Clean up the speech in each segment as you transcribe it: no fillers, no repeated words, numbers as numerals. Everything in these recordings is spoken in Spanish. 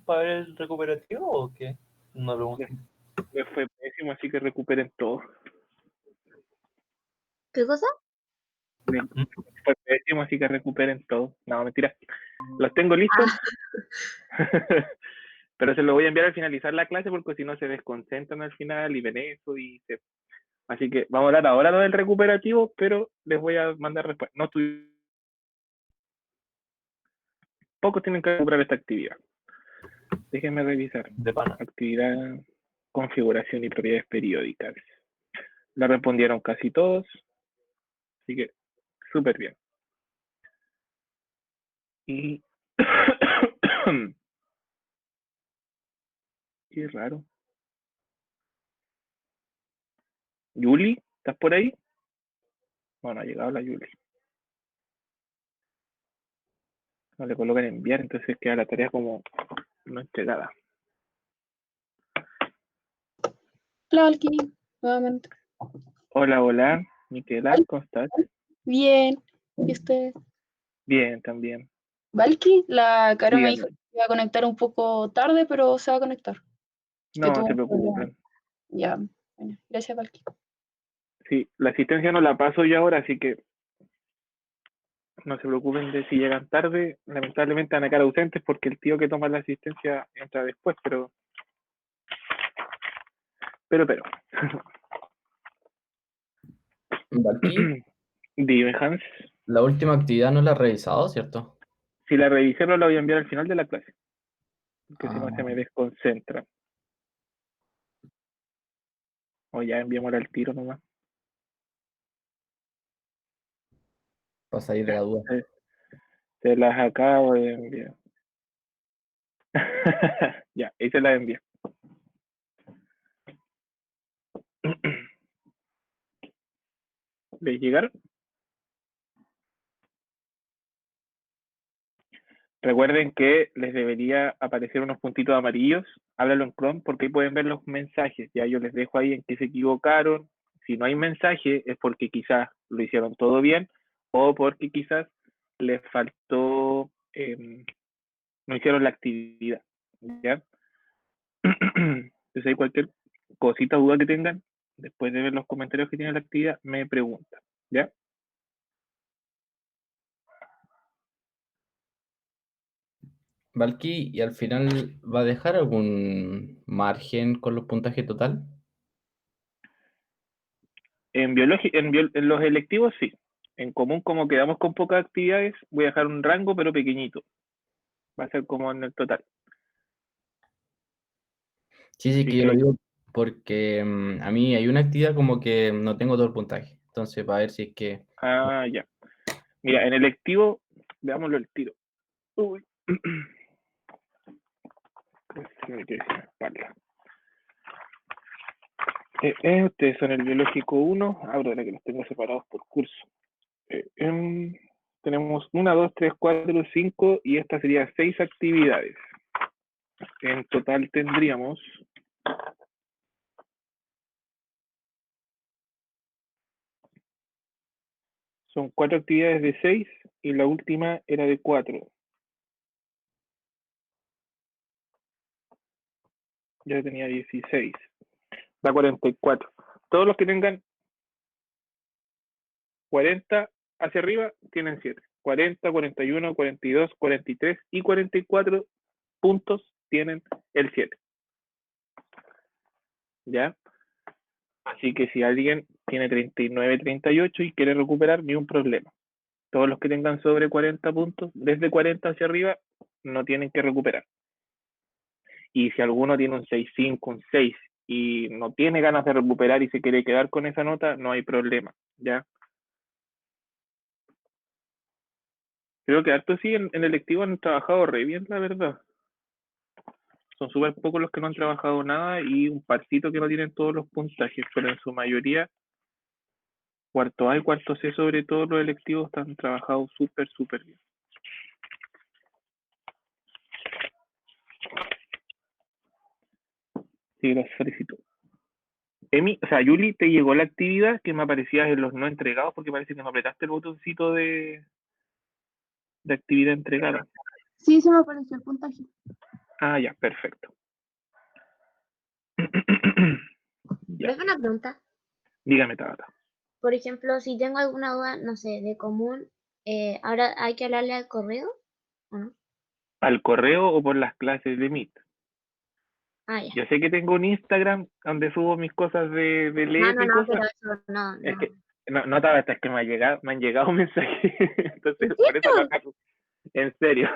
para ver el recuperativo o qué? No pregunto. Les fue pésimo, así que recuperen todo. ¿Qué cosa? Fue pésimo, así que recuperen todo. No, mentira. Los tengo listos. Pero se lo voy a enviar al finalizar la clase porque si no se desconcentran al final y ven eso y se... Así que vamos a hablar ahora lo del recuperativo, pero les voy a mandar respuesta. No pocos tienen que recuperar esta actividad. Déjenme revisar. De pana. Actividad, configuración y propiedades periódicas. La respondieron casi todos. Así que súper bien. Y... Qué raro. Yuli, ¿estás por ahí? Bueno, ha llegado la Yuli. No le colocan enviar, entonces queda la tarea como no entregada. Hola, Valky, nuevamente. Hola, hola, Miquela, ¿cómo estás? Bien. ¿Y usted? Bien, también. Valky, la Caro me dijo Díganme. que iba a conectar un poco tarde, pero se va a conectar. Que No tuvo se un problema. preocupen. Ya, bueno, gracias, Valky. Sí, la asistencia no la paso yo ahora, así que no se preocupen de si llegan tarde. Lamentablemente van a quedar ausentes porque el tío que toma la asistencia entra después, pero. Valky, Dime, Hans. la última actividad no la he revisado, ¿cierto? Si la revisé, no la voy a enviar al final de la clase, porque si no Ah, se me desconcentra. O ya enviémosla al tiro nomás. para salir de la duda. Se las acabo de enviar. Ya, ahí se las envié. ¿Les llegaron? Recuerden que les debería aparecer unos puntitos amarillos. Háblalo en Chrome porque ahí pueden ver los mensajes. Ya yo les dejo ahí en que se equivocaron. Si no hay mensaje es porque quizás lo hicieron todo bien o porque quizás les faltó, no hicieron la actividad. ¿Ya? Entonces hay cualquier cosita, duda que tengan, después de ver los comentarios que tiene la actividad, me preguntan. ¿Ya? Valky, ¿y al final va a dejar algún margen con los puntajes total? En en los electivos sí. En común, como quedamos con pocas actividades, voy a dejar un rango, pero pequeñito. Va a ser como en el total. Sí, sí, Así que yo lo que, digo porque a mí hay una actividad como que no tengo todo el puntaje. Entonces, para ver si es que... ya. Mira, en electivo, veámoslo el tiro. Uy. Se me quedó sin la espalda. Ustedes son el biológico 1. Abro ahora que los tengo separados por curso. Tenemos 1, 2, 3, 4, 5 y esta sería 6 actividades. En total tendríamos son 4 actividades de 6 y la última era de 4. Ya tenía 16. Da 44. Todos los que tengan 40 hacia arriba tienen 7. 40, 41, 42, 43 y 44 puntos tienen el 7. ¿Ya? Así que si alguien tiene 39, 38 y quiere recuperar, ni un problema. Todos los que tengan sobre 40 puntos, desde 40 hacia arriba, no tienen que recuperar. Y si alguno tiene un 6,5, un 6 y no tiene ganas de recuperar y se quiere quedar con esa nota, no hay problema, ¿ya? Creo que harto sí en el electivo han trabajado re bien, la verdad. Son súper pocos los que no han trabajado nada y un parcito que no tienen todos los puntajes, pero en su mayoría, cuarto A y cuarto C, sobre todo los electivos, están trabajados súper, súper bien. Sí, los felicito. Emi, o sea, Yuli, ¿te llegó la actividad que me aparecías en los no entregados? Porque parece que no apretaste el botoncito de actividad entregada. Sí, se me apareció el puntaje. Ah, ya, perfecto. Ya, Profe, una pregunta. dígame, Tabata. Por ejemplo, si tengo alguna duda, no sé, de común, ahora hay que hablarle al correo, ¿o no? ¿Al correo o por las clases de Meet? Ah, ya. Yo sé que tengo un Instagram donde subo mis cosas de No, leer no, y no, cosas. pero eso no, Es no. que, no, Tabata, es que me han llegado mensajes. Entonces, ¿En por eso lo serio? aclaro. En serio.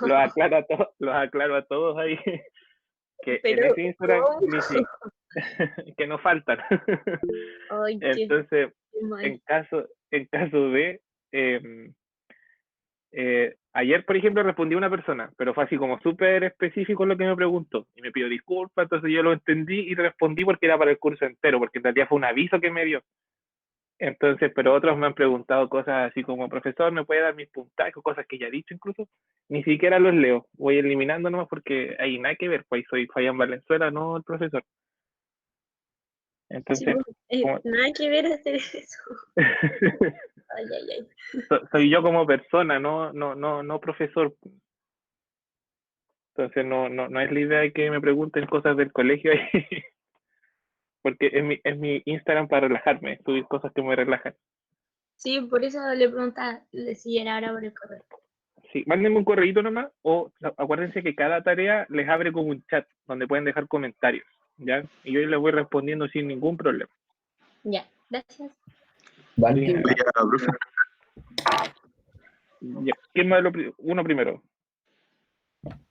Los aclaro a todos ahí. Que en Pero, ese Instagram ¿cómo? que no faltan. Ay, Entonces, qué mal. en caso de ayer, por ejemplo, respondí a una persona, pero fue así como súper específico lo que me preguntó y me pidió disculpas, entonces yo lo entendí y respondí porque era para el curso entero, porque en realidad fue un aviso que me dio. Entonces, pero otros me han preguntado cosas así como, profesor, ¿me puede dar mis puntajes? Cosas que ya he dicho incluso. Ni siquiera los leo, voy eliminando nomás porque hay nada que ver, pues soy Fabián Valenzuela, no el profesor. Sí, Entonces, como, nada que ver hacer eso. Ay, ay, ay. soy yo como persona, no profesor. Entonces no es la idea de que me pregunten cosas del colegio ahí, porque es mi Instagram para relajarme, subir cosas que me relajan. Sí, por eso le preguntaba si era ahora por el correo. Sí, mándenme un correíto nomás, o acuérdense que cada tarea les abre como un chat donde pueden dejar comentarios, ¿ya? Y yo les voy respondiendo sin ningún problema. Ya, gracias. Valky, Sí, Oiga, profe, ya. ¿Quién más uno primero?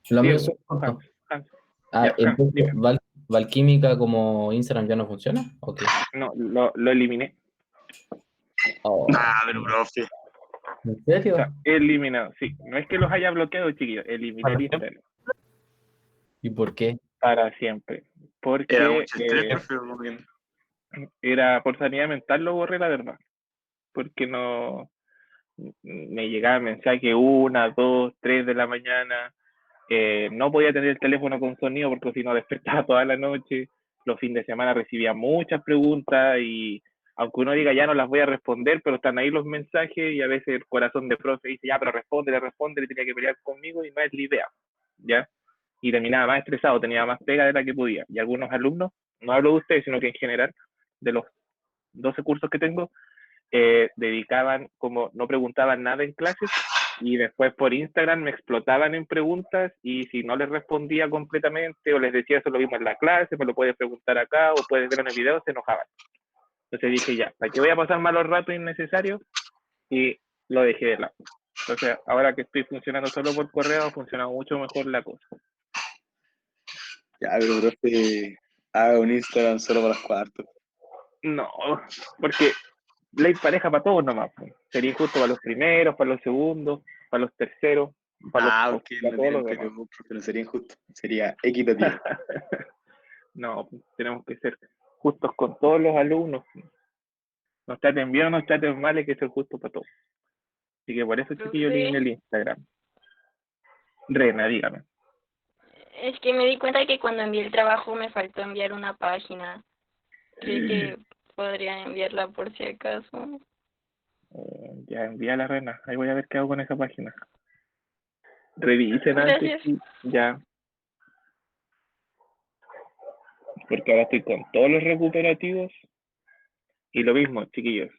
lo mío Diego, es corto. Hans. Ah, Ya, Hans, entonces, dime. Valquímica como Instagram ya no funciona? Ok. No, lo eliminé. Oh, pero profe, ¿en O sea, serio? eliminado, sí. No es que los haya bloqueado, chiquillos, eliminé el ¿Para siempre? Instagram ¿Y por qué? para siempre. era Porque mucho estrés, profe, como que era por sanidad mental, lo borré, la verdad. Porque no me llegaba mensaje 1, 2, 3 de la mañana. No podía tener el teléfono con sonido porque si no despertaba toda la noche. Los fines de semana recibía muchas preguntas y aunque uno diga ya no las voy a responder, pero están ahí los mensajes y a veces el corazón de profe dice ya, pero responde, tenía que pelear conmigo y no es la idea, ¿ya? Y terminaba más estresado, tenía más pega de la que podía. Y algunos alumnos, no hablo de ustedes, sino que en general, de los 12 cursos que tengo, dedicaban, como no preguntaban nada en clases, y después por Instagram me explotaban en preguntas y si no les respondía completamente o les decía eso lo vimos en la clase, me lo puedes preguntar acá o puedes ver en el video, se enojaban. Entonces dije ya, ¿para qué voy a pasar malos ratos innecesarios? Y lo dejé de lado. Entonces ahora que estoy funcionando solo por correo, ha funcionado mucho mejor la cosa. ya, pero profe, haga un Instagram solo para los cuartos. No, porque ley pareja para todos nomás. Pues. Sería injusto para los primeros, para los segundos, para los terceros, Porque para no todos tienen los demás. periodo, profe, no sería injusto, sería equitativo. No, tenemos que ser justos con todos los alumnos. Nos traten bien o nos traten mal, hay que ser justos para todos. Así que por eso, chiquillo, eliminé el Instagram. Rena, dígame. Es que me di cuenta que cuando envié el trabajo me faltó enviar una página. Creí que podría enviarla por si acaso. Ya envía la Rena. Ahí voy a ver qué hago con esa página. Revisen antes. Gracias. Ya. Porque ahora estoy con todos los recuperativos. Y lo mismo, chiquillos.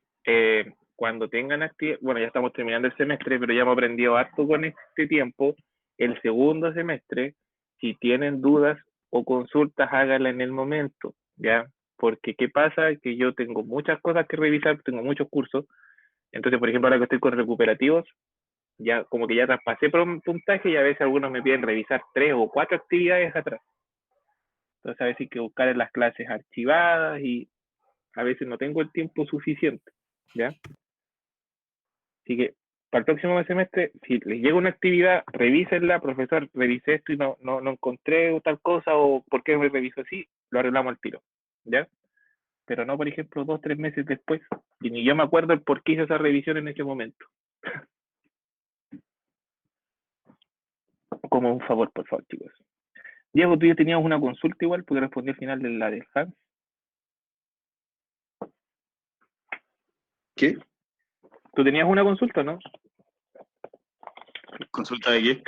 Cuando tengan actividad, bueno, ya estamos terminando el semestre, pero ya hemos aprendido harto con este tiempo. El segundo semestre, si tienen dudas o consultas, háganla en el momento, ¿ya? Porque ¿qué pasa? Que yo tengo muchas cosas que revisar, tengo muchos cursos. Entonces, por ejemplo, ahora que estoy con recuperativos, ya como que ya traspasé por un puntaje y a veces algunos me piden revisar 3 o 4 actividades atrás. Entonces, a veces hay que buscar en las clases archivadas y a veces no tengo el tiempo suficiente, ¿ya? Así que para el próximo semestre, si les llega una actividad, revísenla, profesor, revisé esto y no encontré tal cosa o por qué me reviso así, lo arreglamos al tiro, ¿ya? Pero no, por ejemplo, 2 o 3 meses después, y ni yo me acuerdo el por qué hice esa revisión en ese momento. Como un favor, por favor, chicos. Diego, tú ya tenías una consulta igual, porque respondí al final de la de Hans. ¿Qué? ¿Tú tenías una consulta, no? ¿Consulta de qué?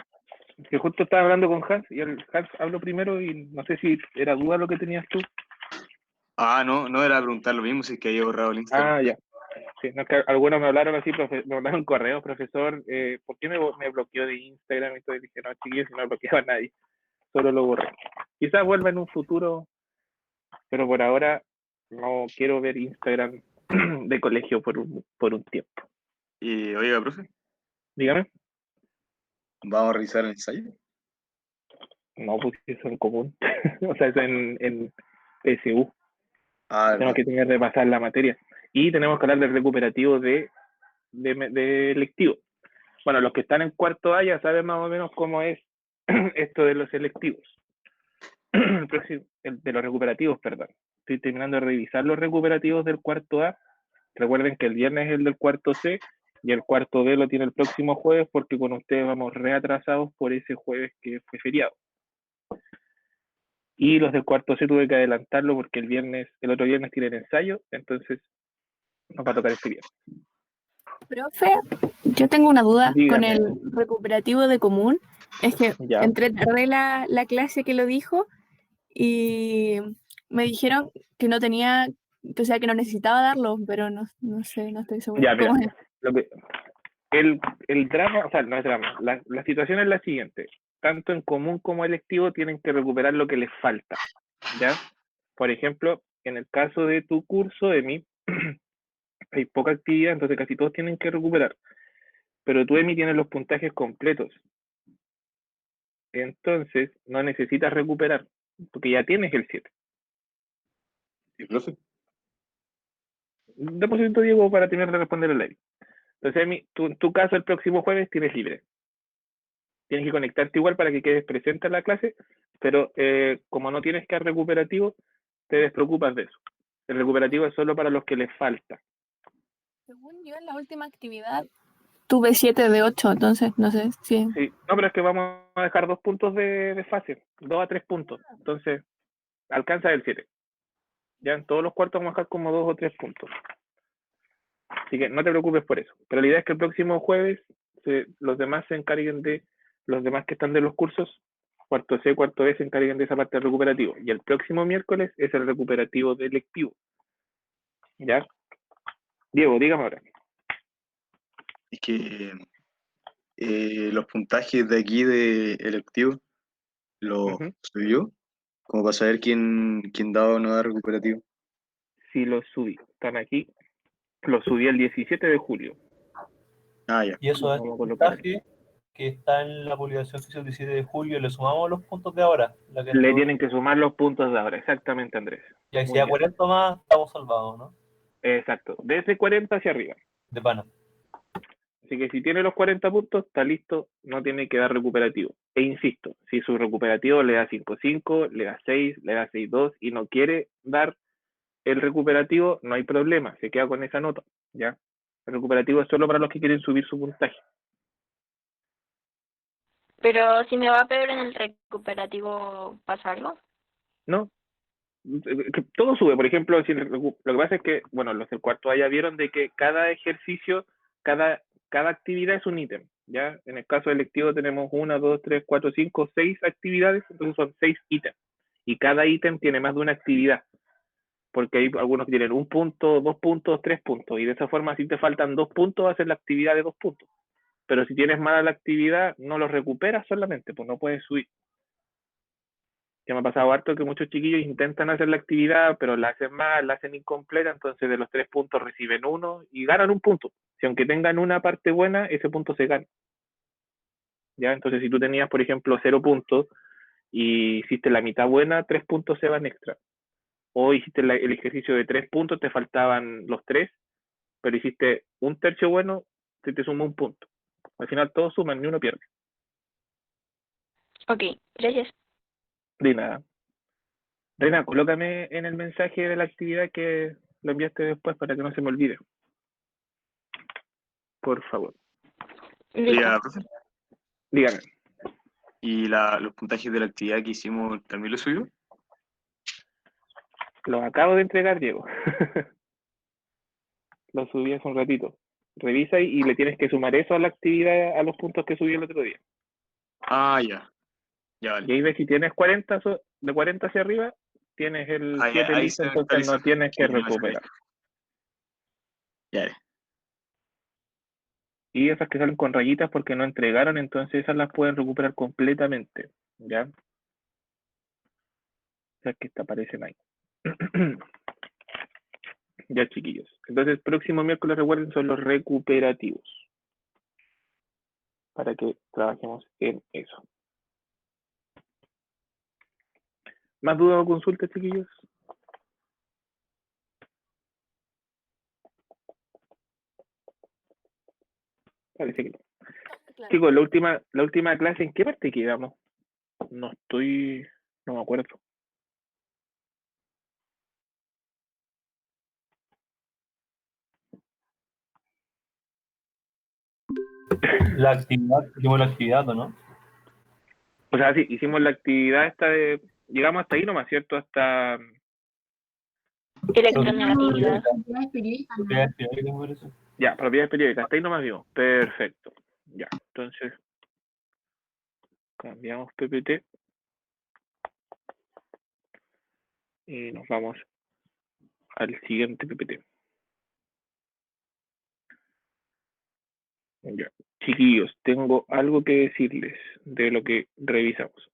Que justo estaba hablando con Hans y el Hans habló primero y no sé si era duda lo que tenías tú. Ah, no era preguntar lo mismo, si es que había borrado el Instagram. Ah, ya. Sí, no, que algunos me hablaron así, me mandaron correo, profesor, ¿por qué me bloqueó de Instagram? Y todo? Y dije, no, chiquillos, si no bloqueaba a nadie, solo lo borré. Quizás vuelva en un futuro, pero por ahora no quiero ver Instagram de colegio por un tiempo. Y, oiga, profe, Dígame. vamos a revisar el ensayo. No, pues eso en común. O sea, eso en PSU. Ah, Tenemos verdad. que tener de pasar la materia. Y tenemos que hablar del recuperativo de electivo. Bueno, los que están en cuarto A ya saben más o menos cómo es esto de los selectivos. De los recuperativos, perdón. Estoy terminando de revisar los recuperativos del cuarto A. Recuerden que el viernes es el del cuarto C y el cuarto D lo tiene el próximo jueves porque con ustedes vamos reatrasados por ese jueves que fue feriado. Y los del cuarto C tuve que adelantarlo porque el otro viernes tienen ensayo, entonces nos va a tocar este viernes. Profe, yo tengo una duda con Dígame. el recuperativo de común. Es que Ya. entré tarde la clase que lo dijo y me dijeron que no tenía, o sea, que no necesitaba darlo, pero no sé, no estoy segura. Ya, mira, ¿Cómo es? el drama, o sea, no es drama, la situación es la siguiente. Tanto en común como electivo tienen que recuperar lo que les falta, ¿ya? Por ejemplo, en el caso de tu curso, Emi, hay poca actividad, entonces casi todos tienen que recuperar. Pero tú, Emi, tienes los puntajes completos. Entonces, no necesitas recuperar, porque ya tienes el 7. ¿Y, profe? Deposito, Diego, para terminar de responder el aire. Entonces, Emi, en tu caso, el próximo jueves tienes libre. Tienes que conectarte igual para que quedes presente en la clase, pero como no tienes que dar recuperativo, te despreocupas de eso. El recuperativo es solo para los que les falta. Según yo, en la última actividad tuve 7 de 8, entonces no sé si... Sí, no, pero es que vamos a dejar 2 puntos de fase, 2 a 3 puntos. Entonces, alcanza el 7. Ya en todos los cuartos vamos a dejar como 2 o 3 puntos. Así que no te preocupes por eso. Pero la idea es que el próximo jueves los demás se encarguen de, los demás que están de los cursos, cuarto C, cuarto B, se encarguen de esa parte del recuperativo. Y el próximo miércoles es el recuperativo de electivo. ¿Ya? Diego, dígame ahora. Es que los puntajes de aquí de electivo los subió, como para saber quién daba o no da recuperativo. Sí, los subí. Están aquí. Los subí el 17 de julio. Ah, ya. Y eso es Vamos a el colocar. puntaje que está en la publicación que hizo el 17 de julio. Le sumamos los puntos de ahora. La que Le estuvo- tienen que sumar los puntos de ahora. Exactamente, Andrés. Y ahí si Muy a bien. 40 más, estamos salvados, ¿no? Exacto. Desde 40 hacia arriba. De pana. Así que si tiene los 40 puntos, está listo, no tiene que dar recuperativo. E insisto, si su recuperativo le da 5.5, le da 6, le da 6.2 y no quiere dar el recuperativo, no hay problema, se queda con esa nota, ¿ya? El recuperativo es solo para los que quieren subir su puntaje. Pero si me va peor en el recuperativo, ¿pasa algo? ¿No? Todo sube, por ejemplo, si lo que pasa es que, bueno, los del cuarto A ya vieron de que cada ejercicio, cada actividad es un ítem, ¿ya? En el caso electivo tenemos 1, 2, 3, 4, 5, 6 actividades, entonces son 6 ítems. Y cada ítem tiene más de una actividad, porque hay algunos que tienen 1 punto, 2 puntos, 3 puntos, y de esa forma si te faltan 2 puntos, haces la actividad de 2 puntos. Pero si tienes mala la actividad, no los recuperas solamente, pues no puedes subir. Que me ha pasado harto que muchos chiquillos intentan hacer la actividad, pero la hacen mal, la hacen incompleta, entonces de los 3 puntos reciben 1 y ganan 1 punto. Si aunque tengan una parte buena, ese punto se gana. ¿Ya? Entonces si tú tenías, por ejemplo, 0 puntos y hiciste la mitad buena, 3 puntos se van extra. O hiciste el ejercicio de 3 puntos, te faltaban los 3, pero hiciste un tercio bueno, se te suma 1 punto. Al final todos suman, ni uno pierde. Ok, gracias. De nada. Reina, colócame en el mensaje de la actividad que lo enviaste después para que no se me olvide. Por favor. Listo. Oiga, profe, Dígame. ¿y los puntajes de la actividad que hicimos también lo subió? Los acabo de entregar, Diego. Los subí hace un ratito. Revisa y le tienes que sumar eso a la actividad, a los puntos que subí el otro día. Ah, ya. Ya, Y vale. ahí ves si tienes 40, de 40 hacia arriba, tienes el Ahí, 7 ahí listo, se entonces actualiza. no tienes que Sí, no me salía. recuperar. Ya, vale. Y esas que salen con rayitas porque no entregaron, entonces esas las pueden recuperar completamente. ¿Ya? Esas que te aparecen ahí. Ya, chiquillos. Entonces, próximo miércoles, recuerden, son los recuperativos. Para que trabajemos en eso. ¿Más dudas o consultas, chiquillos? Parece que no. Claro. Chicos, la última clase, ¿en qué parte quedamos? No me acuerdo. La actividad, hicimos la actividad, ¿o no? O sea, sí, hicimos la actividad esta de... Llegamos hasta ahí nomás, ¿cierto? Hasta... Electronegatividad. Propiedades periódicas, ¿no? Propiedades periódicas, por eso. Ya, propiedades periódicas. Hasta ahí nomás vimos. Perfecto. Ya, entonces... Cambiamos PPT. Y nos vamos al siguiente PPT. Ya. Chiquillos, tengo algo que decirles de lo que revisamos.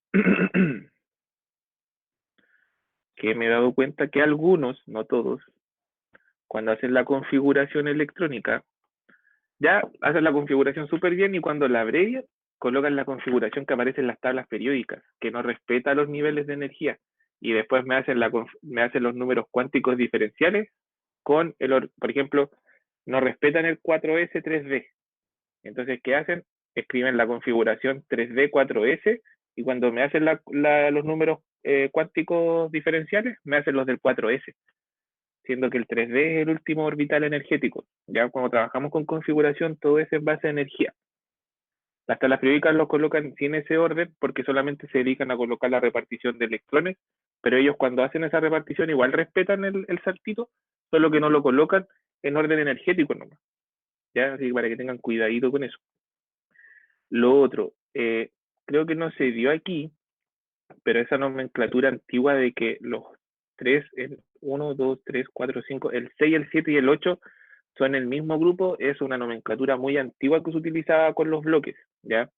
Que me he dado cuenta que algunos, no todos, cuando hacen la configuración electrónica, ya hacen la configuración súper bien y cuando la abrevian, colocan la configuración que aparece en las tablas periódicas, que no respeta los niveles de energía. Y después me hacen los números cuánticos diferenciales con por ejemplo, no respetan el 4S 3D. Entonces, ¿qué hacen? Escriben la configuración 3D 4S y cuando me hacen los números cuánticos diferenciales, me hacen los del 4S, siendo que el 3D es el último orbital energético. Ya cuando trabajamos con configuración, todo es en base a energía. Las tablas periódicas los colocan sin ese orden porque solamente se dedican a colocar la repartición de electrones, pero ellos cuando hacen esa repartición igual respetan el saltito, solo que no lo colocan en orden energético nomás. ¿Ya? Así que para que tengan cuidadito con eso. Lo otro, creo que no se dio aquí, pero esa nomenclatura antigua de que los 3, el 1, 2, 3, 4, 5, el 6, el 7 y el 8 son el mismo grupo, es una nomenclatura muy antigua que se utilizaba con los bloques, ¿ya?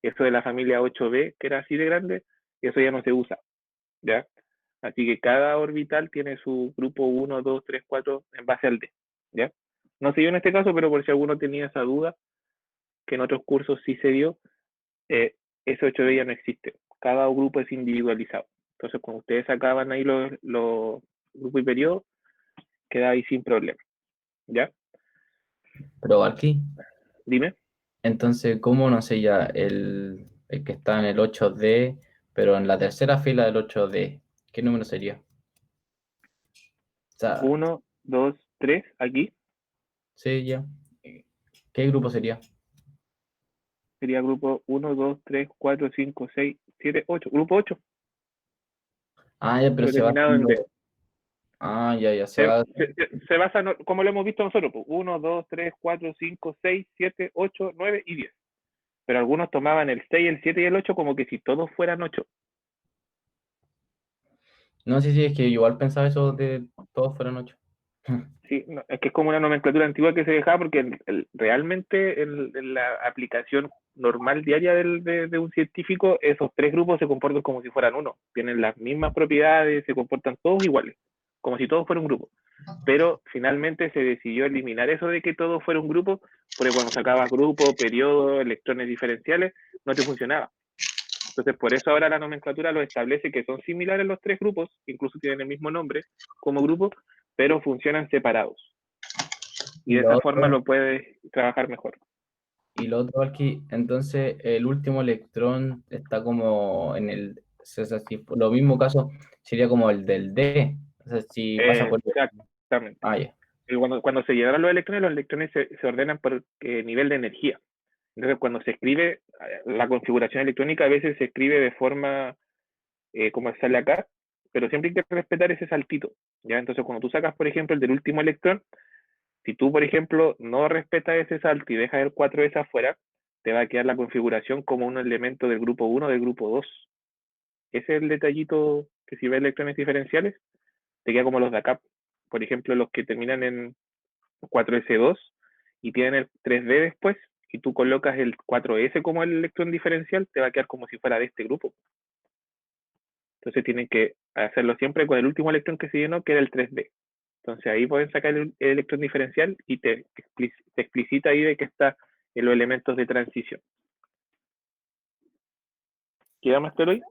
Eso de la familia 8B, que era así de grande, eso ya no se usa, ¿ya? Así que cada orbital tiene su grupo 1, 2, 3, 4 en base al D, ¿ya? No se dio en este caso, pero por si alguno tenía esa duda, que en otros cursos sí se dio, ese 8D ya no existe. Cada grupo es individualizado. Entonces, cuando ustedes sacaban ahí los grupos y periodos, queda ahí sin problema. ¿Ya? Pero aquí, Dime. entonces, ¿cómo no sé ya el que está en el 8D, pero en la tercera fila del 8D? ¿Qué número sería? O sea, 1, 2, 3, aquí. sí, ya. ¿Qué grupo sería? Sería grupo 1, 2, 3, 4, 5, 6, 7, 8. Grupo 8. Ah, ya, pero se va Determinado en D. haciendo. Ah, ya, se Se, va. se basa, como lo hemos visto nosotros, 1, 2, 3, 4, 5, 6, 7, 8, 9 y 10. Pero algunos tomaban el 6, el 7 y el 8 como que si todos fueran 8. No, sí, es que igual pensaba eso de todos fueron 8. Sí, no, es que es como una nomenclatura antigua que se dejaba porque realmente en la aplicación normal diaria de un científico, esos tres grupos se comportan como si fueran uno. Tienen las mismas propiedades, se comportan todos iguales, como si todos fueran un grupo. Pero finalmente se decidió eliminar eso de que todo fuera un grupo, porque cuando sacabas grupo, periodo, electrones diferenciales, no te funcionaba. Entonces, por eso ahora la nomenclatura lo establece que son similares los tres grupos, incluso tienen el mismo nombre como grupo, pero funcionan separados. Y Y de lo esa forma otro, lo puedes trabajar mejor. aquí, entonces el último electrón está como en el. O sea, si lo mismo caso sería como el del D. O sea, si pasa por. Exactamente. Ah, ya. Y cuando se llevan los electrones se ordenan por nivel de energía. Entonces, cuando se escribe la configuración electrónica, a veces se escribe de forma como sale acá, pero siempre hay que respetar ese saltito. ¿Ya? Entonces, cuando tú sacas, por ejemplo, el del último electrón, si tú, por ejemplo, no respetas ese salto y dejas el 4S afuera, te va a quedar la configuración como un elemento del grupo 1 o del grupo 2. Ese es el detallito que si ves electrones diferenciales, te queda como los de acá. Por ejemplo, los que terminan en 4s2 y tienen el 3d después, y tú colocas el 4s como el electrón diferencial, te va a quedar como si fuera de este grupo. Entonces tienen que hacerlo siempre con el último electrón que se llenó, que era el 3d. Entonces ahí pueden sacar el electrón diferencial y te explicita ahí de que está en los elementos de transición. ¿Queda más claro ahí?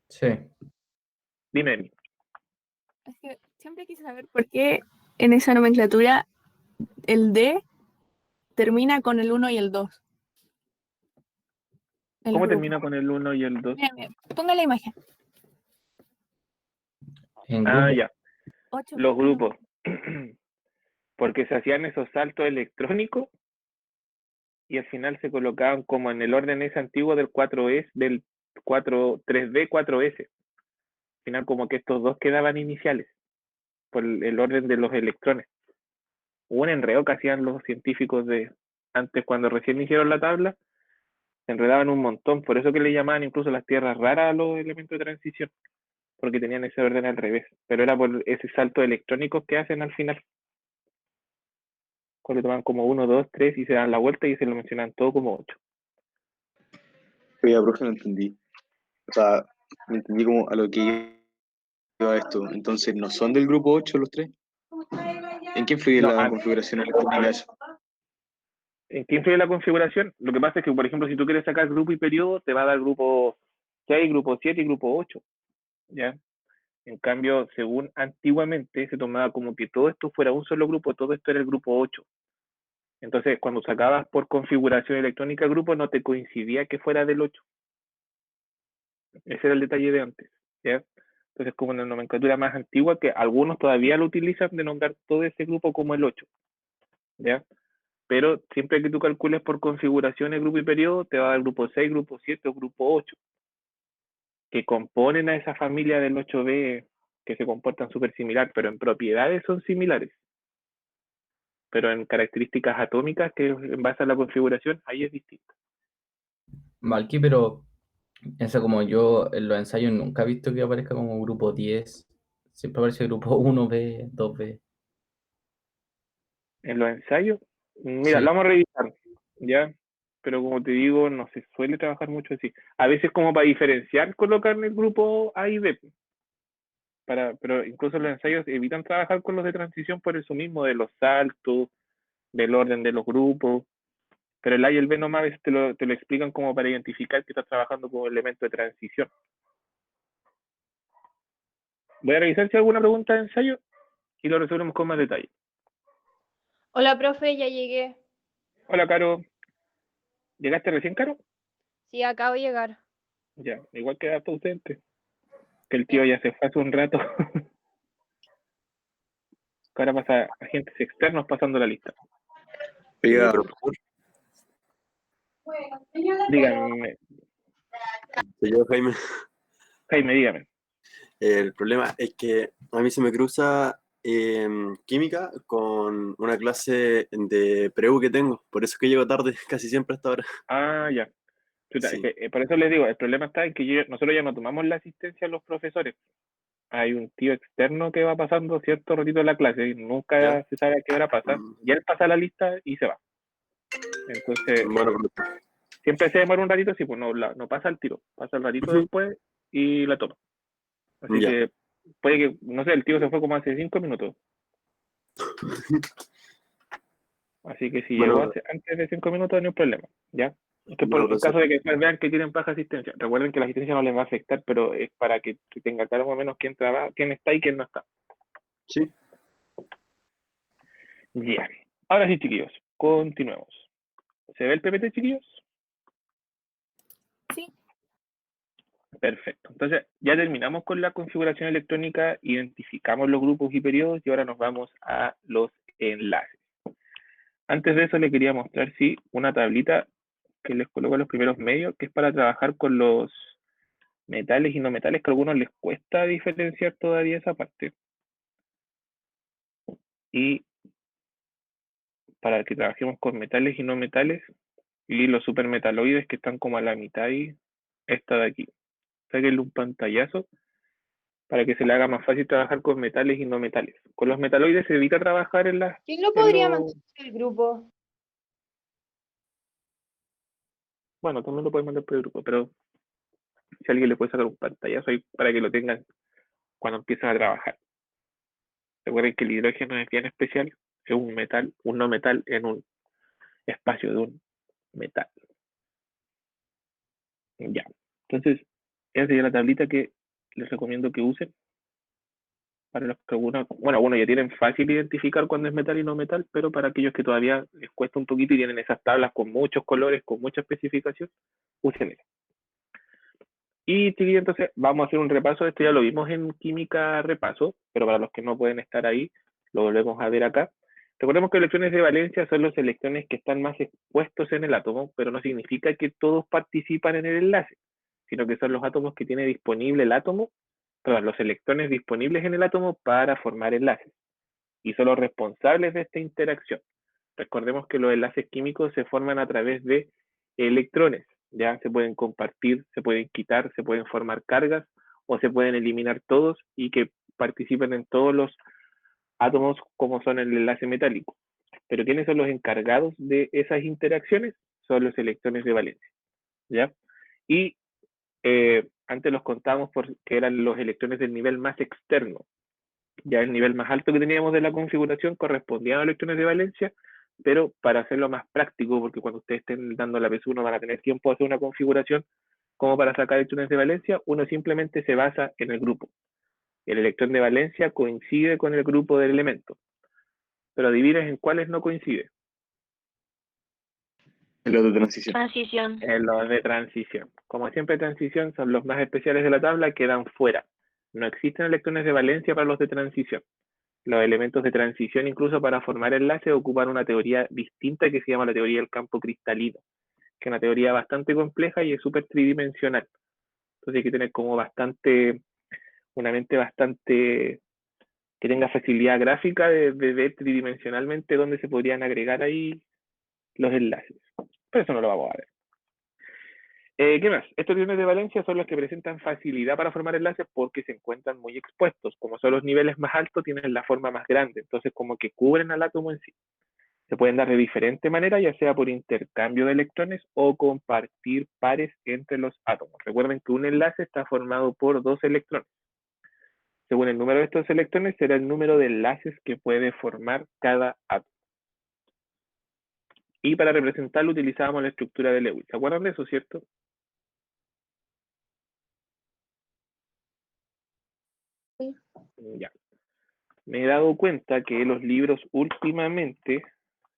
Sí. Dime, Emi. Es que siempre quise saber por qué en esa nomenclatura el D termina con el 1 y el 2. En los ¿Cómo grupos. termina con el 1 y el 2? Mira, ponga la imagen. En Ah, grupo. ya. 8. Los grupos. Porque se hacían esos saltos electrónicos y al final se colocaban como en el orden ese antiguo del 4S, del 3D, 4S. Al final como que estos dos quedaban iniciales por el orden de los electrones. Hubo un enredo que hacían los científicos de antes cuando recién hicieron la tabla, se enredaban un montón, por eso que le llamaban incluso las tierras raras a los elementos de transición, porque tenían ese orden al revés, pero era por ese salto electrónico que hacen al final. Cuando toman como 1, 2, 3 y se dan la vuelta y se lo mencionan todo como 8. Oiga, profe, no entendí. O sea, no entendí como a lo que iba esto. Entonces, ¿no son del grupo 8 los tres? ¿En qué influye No, la configuración electrónica de eso? ¿en qué influye la configuración? Lo que pasa es que, por ejemplo, si tú quieres sacar grupo y periodo, te va a dar grupo 6, grupo 7 y grupo 8. ¿Ya? En cambio, según antiguamente, se tomaba como que todo esto fuera un solo grupo, todo esto era el grupo 8. Entonces, cuando sacabas por configuración electrónica el grupo, no te coincidía que fuera del 8. Ese era el detalle de antes, ¿ya? Entonces, como una nomenclatura más antigua, que algunos todavía lo utilizan de nombrar todo ese grupo como el 8, ¿ya? Pero siempre que tú calcules por configuración el grupo y periodo, te va a dar grupo 6, grupo 7 o grupo 8, que componen a esa familia del 8B, que se comportan súper similar, pero en propiedades son similares. Pero en características atómicas, que en base a la configuración, ahí es distinto. Malky, pero eso como yo en los ensayos nunca he visto que aparezca como grupo 10. Siempre aparece grupo 1B, 2B. En los ensayos, mira, Sí. lo vamos a revisar, ¿ya? Pero como te digo, no se suele trabajar mucho así. A veces como para diferenciar, colocan el grupo A y B. Pero incluso los ensayos evitan trabajar con los de transición por eso mismo, de los saltos, del orden de los grupos. Pero el A y el B nomás a veces te lo explican como para identificar que estás trabajando con un elemento de transición. Voy a revisar si hay alguna pregunta de ensayo y lo resolvemos con más detalle. Hola, profe, ya llegué. Hola, Caro. ¿Llegaste recién, Caro? Sí, acabo de llegar. Ya, igual que harto ausente. Que el tío ya se fue hace un rato. Ahora pasa agentes externos pasando la lista. Oiga, Díganme, Soy yo, Jaime. Jaime, dígame. El problema es que a mí se me cruza química con una clase de preu que tengo. Por eso es que llego tarde casi siempre hasta ahora. Ah, ya. Chuta, Sí. es que, por eso les digo, el problema está en que nosotros ya no tomamos la asistencia a los profesores. Hay un tío externo que va pasando cierto ratito en la clase y nunca ¿Ya? se sabe a qué hora pasa. Y él pasa la lista y se va. Entonces, Bueno, siempre se demora un ratito, sí, pues no pasa el tiro. Pasa el ratito Ujú. después y la toma. Así Ya. que puede que, no sé, el tío se fue como hace 5 minutos. Así que si Bueno, llegó antes de 5 minutos, no hay problema, ¿ya? Es que bueno, en caso de que después vean que tienen baja asistencia, recuerden que la asistencia no les va a afectar, pero es para que tenga claro más o menos quién trabaja, quién está y quién no está. sí. Ya. Ahora sí, chiquillos, continuemos. ¿Se ve el PPT, chiquillos? Sí. Perfecto. Entonces, ya terminamos con la configuración electrónica, identificamos los grupos y periodos y ahora nos vamos a los enlaces. Antes de eso, le quería mostrar, sí, una tablita que les coloco en los primeros medios, que es para trabajar con los metales y no metales, que a algunos les cuesta diferenciar todavía esa parte. Y para que trabajemos con metales y no metales, Y los supermetaloides que están como a la mitad ahí, esta de aquí. Sáquenle un pantallazo para que se le haga más fácil trabajar con metales y no metales. Con los metaloides se evita trabajar en las... ¿Quién lo podría mandar el grupo? Bueno, también lo pueden mandar por el grupo, pero si alguien le puede sacar un pantallazo ahí para que lo tengan cuando empiezan a trabajar. Recuerden que el hidrógeno es bien especial, es un metal, un no metal en un espacio de un metal. Ya, entonces, esa sería la tablita que les recomiendo que usen. Para los que algunos ya tienen fácil identificar cuándo es metal y no metal, pero para aquellos que todavía les cuesta un poquito y tienen esas tablas con muchos colores, con mucha especificación, usen eso. Y chiquillos, entonces vamos a hacer un repaso. Esto ya lo vimos en química repaso, pero para los que no pueden estar ahí, lo volvemos a ver acá. Recordemos que electrones de valencia son los electrones que están más expuestos en el átomo, pero no significa que todos participan en el enlace, sino que son los átomos que tiene disponible el átomo, perdón, los electrones disponibles en el átomo para formar enlaces. Y son los responsables de esta interacción. Recordemos que los enlaces químicos se forman a través de electrones. Ya se pueden compartir, se pueden quitar, se pueden formar cargas o se pueden eliminar todos y que participen en todos los átomos como son el enlace metálico. Pero ¿quiénes son los encargados de esas interacciones? Son los electrones de valencia. ¿Ya? Y antes los contábamos porque eran los electrones del nivel más externo. Ya el nivel más alto que teníamos de la configuración correspondía a los electrones de valencia, pero para hacerlo más práctico, porque cuando ustedes estén dando la PS1 van a tener tiempo de hacer una configuración como para sacar electrones de valencia, uno simplemente se basa en el grupo. El electrón de valencia coincide con el grupo del elemento, pero adivinen en cuáles no coincide. En los de transición. Transición. En los de transición. Como siempre, transición son los más especiales de la tabla, quedan fuera. No existen electrones de valencia para los de transición. Los elementos de transición, incluso para formar enlaces, ocupan una teoría distinta que se llama la teoría del campo cristalino, que es una teoría bastante compleja y es súper tridimensional. Entonces hay que tener como una mente bastante que tenga facilidad gráfica de ver tridimensionalmente dónde se podrían agregar ahí los enlaces. Pero eso no lo vamos a ver. ¿Qué más? Estos iones de valencia son los que presentan facilidad para formar enlaces porque se encuentran muy expuestos. Como son los niveles más altos, tienen la forma más grande. Entonces, como que cubren al átomo en sí. Se pueden dar de diferente manera, ya sea por intercambio de electrones o compartir pares entre los átomos. Recuerden que un enlace está formado por 2 electrones. Según el número de estos electrones, será el número de enlaces que puede formar cada átomo. Y para representarlo utilizábamos la estructura de Lewis. ¿Se acuerdan de eso, cierto? Ya. Me he dado cuenta que los libros últimamente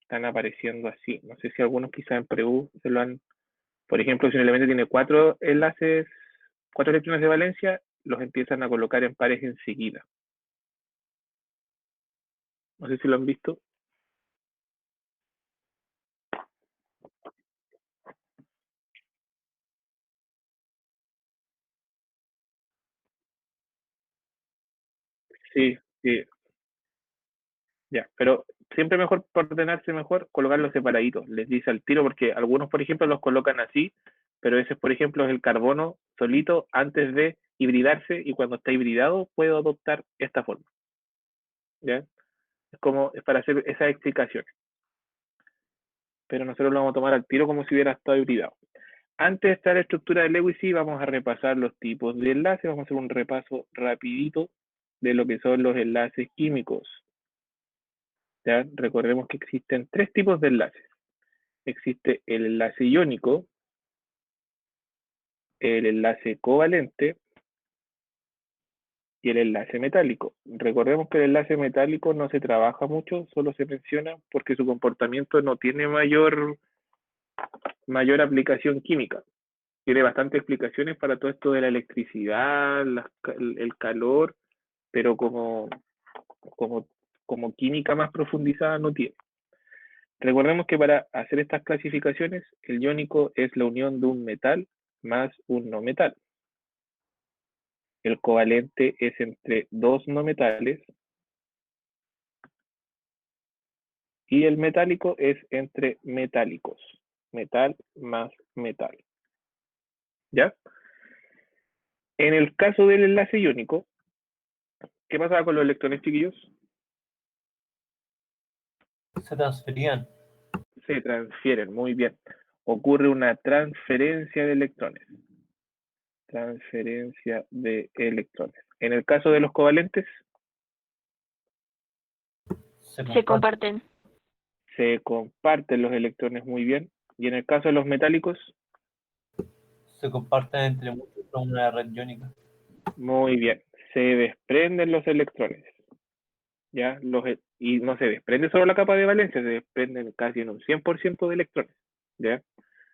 están apareciendo así. No sé si algunos quizás en Preu se lo han... Por ejemplo, si un elemento tiene 4 enlaces, 4 electrones de valencia, los empiezan a colocar en pares enseguida. No sé si lo han visto. Sí, sí. Ya, pero siempre mejor, por ordenarse mejor, colocarlos separaditos. Les dice al tiro, porque algunos, por ejemplo, los colocan así, pero ese, por ejemplo, es el carbono solito antes de hibridarse y cuando está hibridado puedo adoptar esta forma. ¿Ya? Es para hacer esas explicaciones. Pero nosotros lo vamos a tomar al tiro como si hubiera estado hibridado. Antes de esta estructura de Lewis, sí, vamos a repasar los tipos de enlaces. Vamos a hacer un repaso rapidito de lo que son los enlaces químicos. ¿Ya? Recordemos que existen 3 tipos de enlaces. Existe el enlace iónico, el enlace covalente y el enlace metálico. Recordemos que el enlace metálico no se trabaja mucho, solo se menciona porque su comportamiento no tiene mayor aplicación química. Tiene bastantes explicaciones para todo esto de la electricidad, el calor, pero como química más profundizada no tiene. Recordemos que para hacer estas clasificaciones, el iónico es la unión de un metal más un no metal. El covalente es entre 2 no metales. Y el metálico es entre metálicos. metal más metal. ¿Ya? En el caso del enlace iónico, ¿qué pasaba con los electrones, chiquillos? Se transferían. Se transfieren, muy bien. Ocurre una transferencia de electrones. Transferencia de electrones. En el caso de los covalentes, Se comparten. se comparten los electrones muy bien. Y en el caso de los metálicos, Se comparten entre muchos con una red iónica. muy bien. Se desprenden los electrones. ¿Ya? Y no se desprende solo la capa de valencia, se desprenden casi en un 100% de electrones. ¿Ya?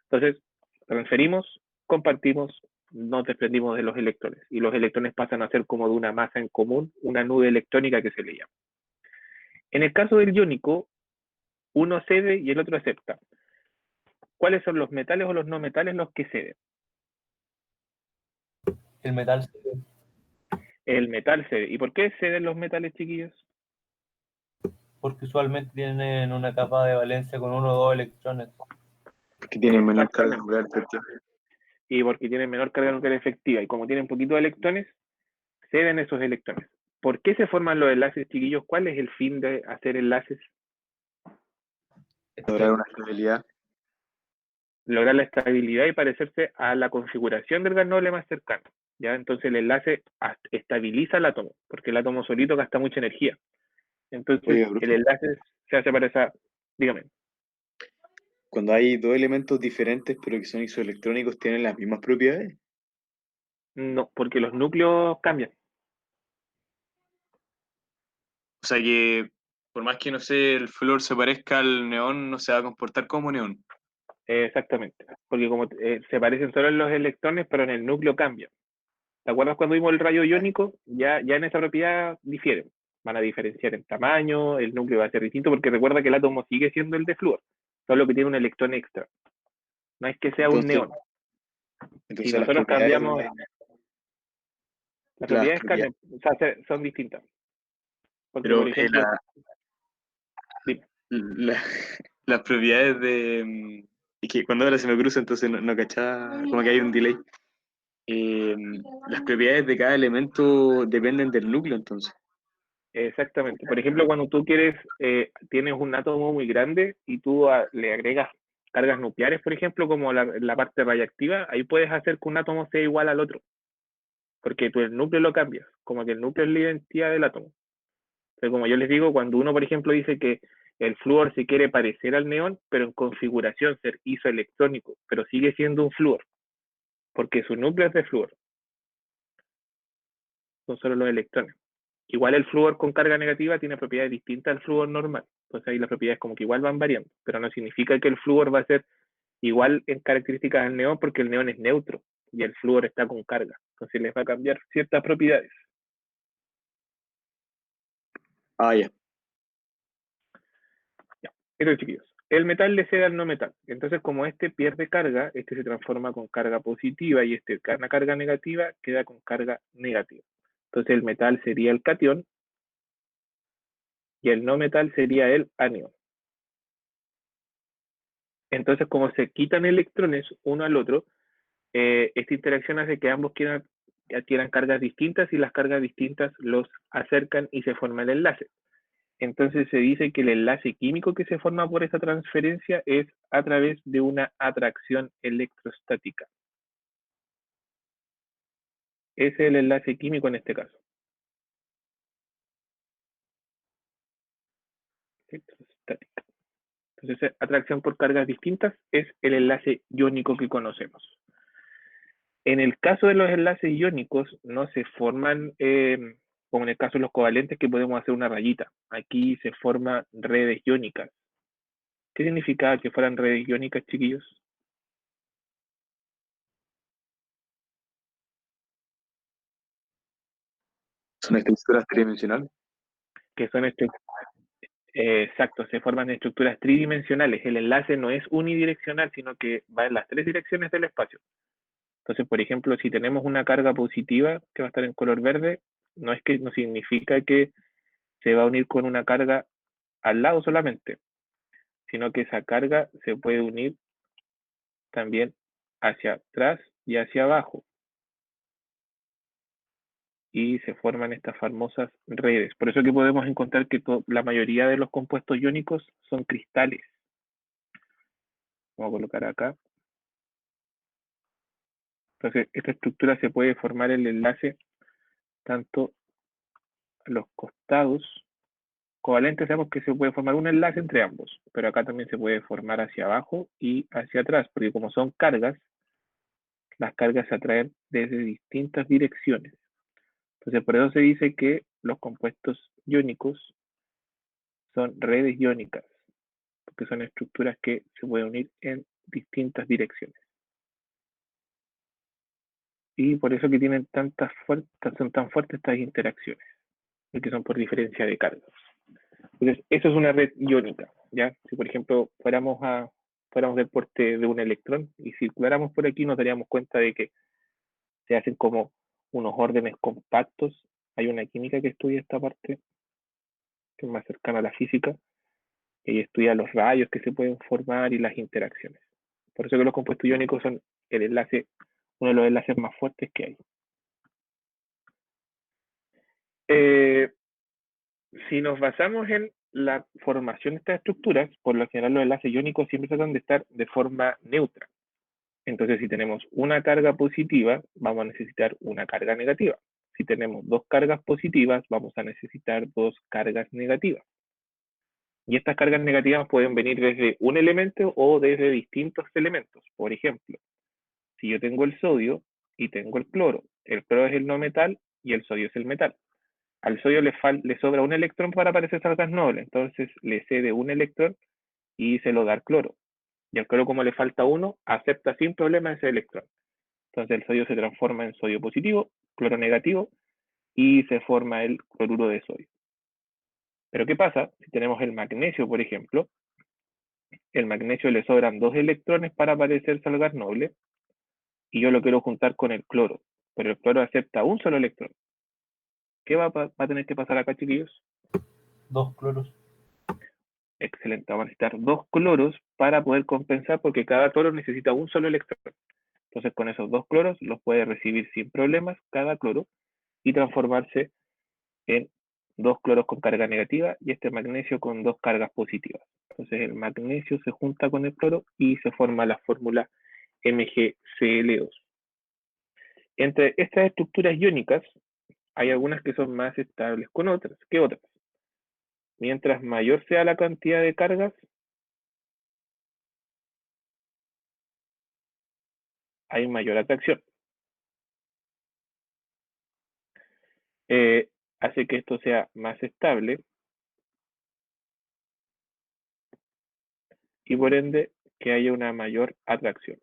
Entonces, transferimos, compartimos, nos desprendimos de los electrones. Y los electrones pasan a ser como de una masa en común, una nube electrónica que se le llama. En el caso del iónico, uno cede y el otro acepta. ¿Cuáles son los metales o los no metales los que ceden? El metal El metal cede. ¿Y por qué ceden los metales, chiquillos? porque usualmente tienen una capa de valencia con uno o dos electrones. Porque tienen menor carga nuclear efectiva. Y porque tienen menor carga nuclear efectiva. Y como tienen poquitos electrones, ceden esos electrones. ¿Por qué se forman los enlaces, chiquillos? ¿Cuál es el fin de hacer enlaces? Lograr una estabilidad. Lograr la estabilidad y parecerse a la configuración del gas noble más cercano. ¿Ya? Entonces el enlace estabiliza el átomo, porque el átomo solito gasta mucha energía. Entonces Oiga, profe, el enlace se hace para esa, dígame. cuando hay dos elementos diferentes pero que son isoelectrónicos, ¿tienen las mismas propiedades? No, porque los núcleos cambian. O sea que, por más que, no sé, el flúor se parezca al neón, no se va a comportar como neón. Exactamente, porque como se parecen solo en los electrones, pero en el núcleo cambian. ¿Te acuerdas cuando vimos el rayo iónico? Ya en esa propiedad difieren. Van a diferenciar en tamaño, el núcleo va a ser distinto, porque recuerda que el átomo sigue siendo el de flúor, solo que tiene un electrón extra. No es que sea un Entonces, neón. Si entonces las nosotros propiedades, cambiamos, las propiedades cambian, o sea, son distintas. Porque, pero por ejemplo, dime. las propiedades es que cuando ahora se me cruza, entonces no cachaba, como que hay un delay. Las propiedades de cada elemento dependen del núcleo, entonces. Exactamente. Por ejemplo, cuando tú tienes un átomo muy grande y tú le agregas cargas nucleares, por ejemplo, como la parte radiactiva, ahí puedes hacer que un átomo sea igual al otro, porque tú el núcleo lo cambias, como que el núcleo es la identidad del átomo. Entonces, como yo les digo, cuando uno, por ejemplo, dice que el flúor se quiere parecer al neón, pero en configuración ser isoelectrónico, pero sigue siendo un flúor, porque su núcleo es de flúor, son solo los electrones. Igual el flúor con carga negativa tiene propiedades distintas al flúor normal. Entonces ahí las propiedades como que igual van variando, pero no significa que el flúor va a ser igual en características al neón porque el neón es neutro y el flúor está con carga. Entonces les va a cambiar ciertas propiedades. Ah, ya. Ya. Eso, chiquillos. El metal le cede al no metal. Entonces como este pierde carga, este se transforma con carga positiva y este gana carga negativa, queda con carga negativa. Entonces el metal sería el catión y el no metal sería el anión. Entonces, como se quitan electrones uno al otro, esta interacción hace que ambos adquieran cargas distintas y las cargas distintas los acercan y se forma el enlace. Entonces se dice que el enlace químico que se forma por esta transferencia es a través de una atracción electrostática. Ese es el enlace químico en este caso. Electrostática. Entonces, atracción por cargas distintas es el enlace iónico que conocemos. En el caso de los enlaces iónicos, no se forman, como en el caso de los covalentes, que podemos hacer una rayita. Aquí se forman redes iónicas. ¿Qué significa que fueran redes iónicas, chiquillos? Son estructuras tridimensionales. Que son exacto, se forman estructuras tridimensionales. El enlace no es unidireccional, sino que va en las tres direcciones del espacio. Entonces, por ejemplo, si tenemos una carga positiva que va a estar en color verde, no significa que se va a unir con una carga al lado solamente, sino que esa carga se puede unir también hacia atrás y hacia abajo. Y se forman estas famosas redes. Por eso que podemos encontrar que la mayoría de los compuestos iónicos son cristales. Vamos a colocar acá. Entonces, esta estructura se puede formar el enlace tanto a los costados. Covalentes, sabemos que se puede formar un enlace entre ambos, pero acá también se puede formar hacia abajo y hacia atrás, porque como son cargas, las cargas se atraen desde distintas direcciones. Entonces, por eso se dice que los compuestos iónicos son redes iónicas, porque son estructuras que se pueden unir en distintas direcciones. Y por eso que tienen son tan fuertes estas interacciones, porque son por diferencia de cargas. Entonces, eso es una red iónica, ¿ya? Si, por ejemplo, fuéramos del porte de un electrón y circuláramos por aquí, nos daríamos cuenta de que se hacen como unos órdenes compactos. Hay una química que estudia esta parte, que es más cercana a la física, y estudia los rayos que se pueden formar y las interacciones. Por eso que los compuestos iónicos son uno de los enlaces más fuertes que hay. Si nos basamos en la formación de estas estructuras, por lo general los enlaces iónicos siempre tratan de estar de forma neutra. Entonces, si tenemos una carga positiva, vamos a necesitar una carga negativa. Si tenemos dos cargas positivas, vamos a necesitar dos cargas negativas. Y estas cargas negativas pueden venir desde un elemento o desde distintos elementos. Por ejemplo, si yo tengo el sodio y tengo el cloro es el no metal y el sodio es el metal. Al sodio le sobra un electrón para parecerse al gas noble, entonces le cede un electrón y se lo da al cloro. Y al cloro, como le falta uno, acepta sin problema ese electrón. Entonces el sodio se transforma en sodio positivo, cloro negativo, y se forma el cloruro de sodio. Pero ¿qué pasa? Si tenemos el magnesio, por ejemplo, el magnesio le sobran dos electrones para parecerse al gas noble, y yo lo quiero juntar con el cloro, pero el cloro acepta un solo electrón. ¿Qué va a tener que pasar acá, chiquillos? Dos cloros. Excelente, vamos a necesitar dos cloros para poder compensar, porque cada cloro necesita un solo electrón. Entonces, con esos dos cloros los puede recibir sin problemas cada cloro y transformarse en dos cloros con carga negativa y este magnesio con dos cargas positivas. Entonces, el magnesio se junta con el cloro y se forma la fórmula MgCl2. Entre estas estructuras iónicas, hay algunas que son más estables que otras. Mientras mayor sea la cantidad de cargas, hay mayor atracción. Hace que esto sea más estable y por ende que haya una mayor atracción.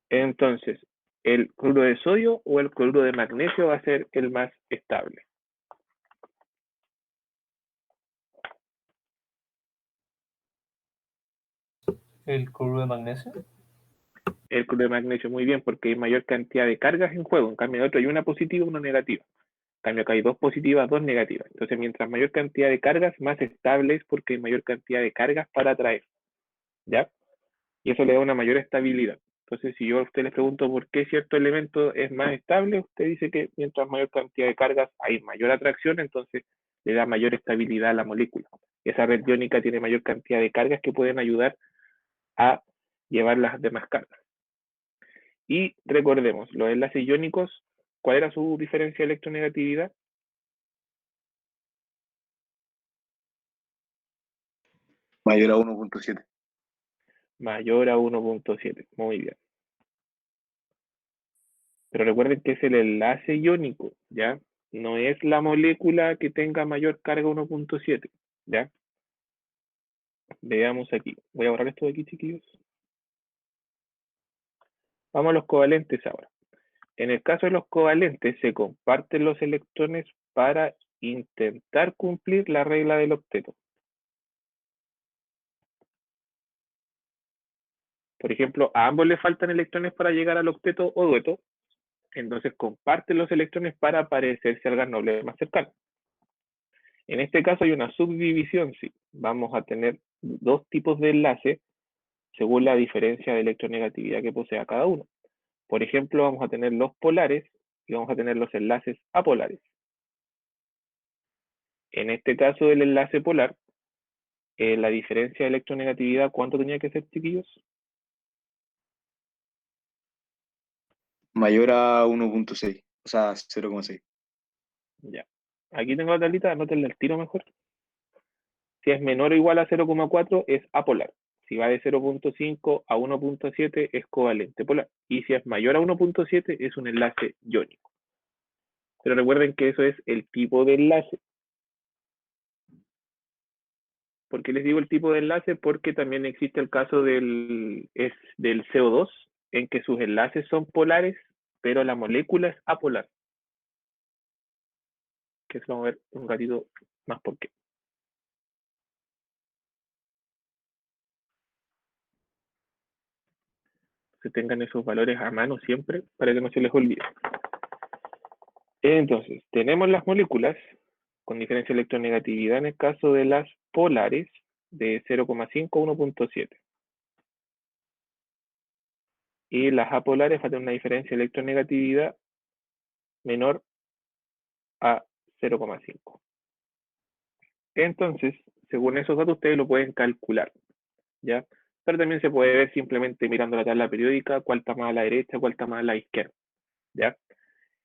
Entonces, ¿el cloruro de sodio o el cloruro de magnesio va a ser el más estable? ¿El cloruro de magnesio? El cloruro de magnesio, muy bien, porque hay mayor cantidad de cargas en juego. En cambio, en otro hay una positiva y una negativa. En cambio, acá hay dos positivas, dos negativas. Entonces, mientras mayor cantidad de cargas, más estable es porque hay mayor cantidad de cargas para atraer. ¿Ya? Y eso le da una mayor estabilidad. Entonces, si yo a usted le pregunto por qué cierto elemento es más estable, usted dice que mientras mayor cantidad de cargas hay mayor atracción, entonces le da mayor estabilidad a la molécula. Esa red iónica tiene mayor cantidad de cargas que pueden ayudar a llevar las demás cargas. Y recordemos, los enlaces iónicos, ¿cuál era su diferencia de electronegatividad? Mayor a 1.7. Mayor a 1.7. Muy bien. Pero recuerden que es el enlace iónico, ¿ya? No es la molécula que tenga mayor carga 1.7, ¿ya? Veamos aquí. Voy a borrar esto de aquí, chiquillos. Vamos a los covalentes ahora. En el caso de los covalentes, se comparten los electrones para intentar cumplir la regla del octeto. Por ejemplo, a ambos les faltan electrones para llegar al octeto o dueto, entonces comparten los electrones para parecerse al gas noble más cercano. En este caso hay una subdivisión, sí. Vamos a tener dos tipos de enlace según la diferencia de electronegatividad que posea cada uno. Por ejemplo, vamos a tener los polares y vamos a tener los enlaces apolares. En este caso del enlace polar, la diferencia de electronegatividad, ¿cuánto tenía que ser, chiquillos? Mayor a 1.6, o sea, 0,6. Ya. Aquí tengo la tablita, anótenle el tiro mejor. Si es menor o igual a 0,4 es apolar. Si va de 0.5 a 1.7 es covalente polar. Y si es mayor a 1.7 es un enlace iónico. Pero recuerden que eso es el tipo de enlace. ¿Por qué les digo el tipo de enlace? Porque también existe el caso del CO2, en que sus enlaces son polares, pero la molécula es apolar. Que eso vamos a ver un ratito más por qué. Que tengan esos valores a mano siempre para que no se les olvide. Entonces, tenemos las moléculas con diferencia de electronegatividad en el caso de las polares de 0,5 a 1.7. Y las apolares va a tener una diferencia de electronegatividad menor a 0,5. Entonces, según esos datos, ustedes lo pueden calcular, ¿ya? Pero también se puede ver simplemente mirando la tabla periódica cuál está más a la derecha, cuál está más a la izquierda, ¿ya?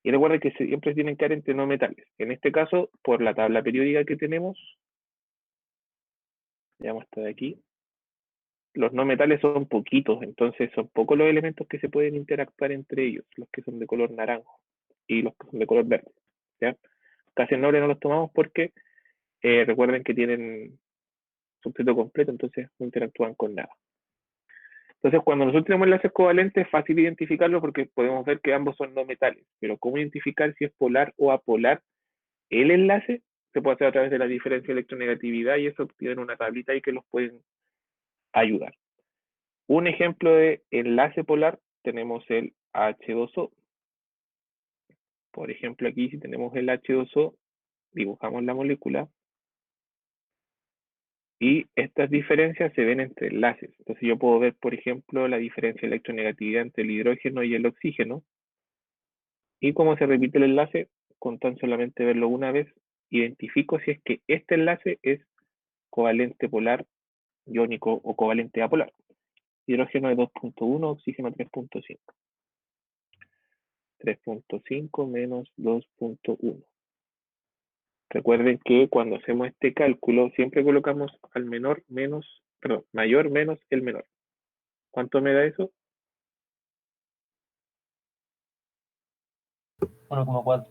Y recuerden que siempre tienen que dar entre no metales. En este caso, por la tabla periódica que tenemos, veamos hasta de aquí, los no metales son poquitos, entonces son pocos los elementos que se pueden interactuar entre ellos, los que son de color naranjo y los que son de color verde, ¿ya? Casi el nombre no los tomamos porque recuerden que tienen substrato completo, entonces no interactúan con nada. Entonces, cuando nosotros tenemos enlaces covalentes, es fácil identificarlo porque podemos ver que ambos son no metales, pero ¿cómo identificar si es polar o apolar el enlace? Se puede hacer a través de la diferencia de electronegatividad y eso tienen una tablita ahí que los pueden ayudar. Un ejemplo de enlace polar tenemos el H2O. Por ejemplo, aquí si tenemos el H2O, dibujamos la molécula y estas diferencias se ven entre enlaces. Entonces yo puedo ver, por ejemplo, la diferencia de electronegatividad entre el hidrógeno y el oxígeno. Y como se repite el enlace, con tan solamente verlo una vez, identifico si es que este enlace es covalente polar, iónico o covalente apolar. Hidrógeno de 2.1, oxígeno 3.5. 3.5 menos 2.1. Recuerden que cuando hacemos este cálculo siempre colocamos al mayor menos el menor. ¿Cuánto me da eso? 1,4.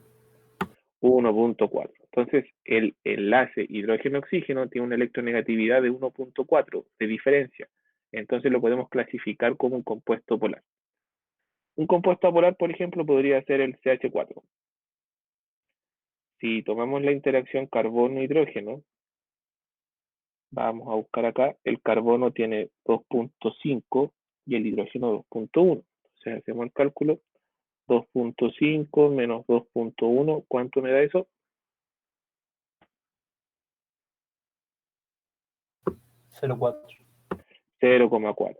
1.4. Entonces, el enlace hidrógeno-oxígeno tiene una electronegatividad de 1.4 de diferencia. Entonces lo podemos clasificar como un compuesto polar. Un compuesto apolar, por ejemplo, podría ser el CH4. Si tomamos la interacción carbono-hidrógeno, vamos a buscar acá, el carbono tiene 2.5 y el hidrógeno 2.1. Entonces hacemos el cálculo, 2.5 menos 2.1, ¿cuánto me da eso? 0,4. 0,4.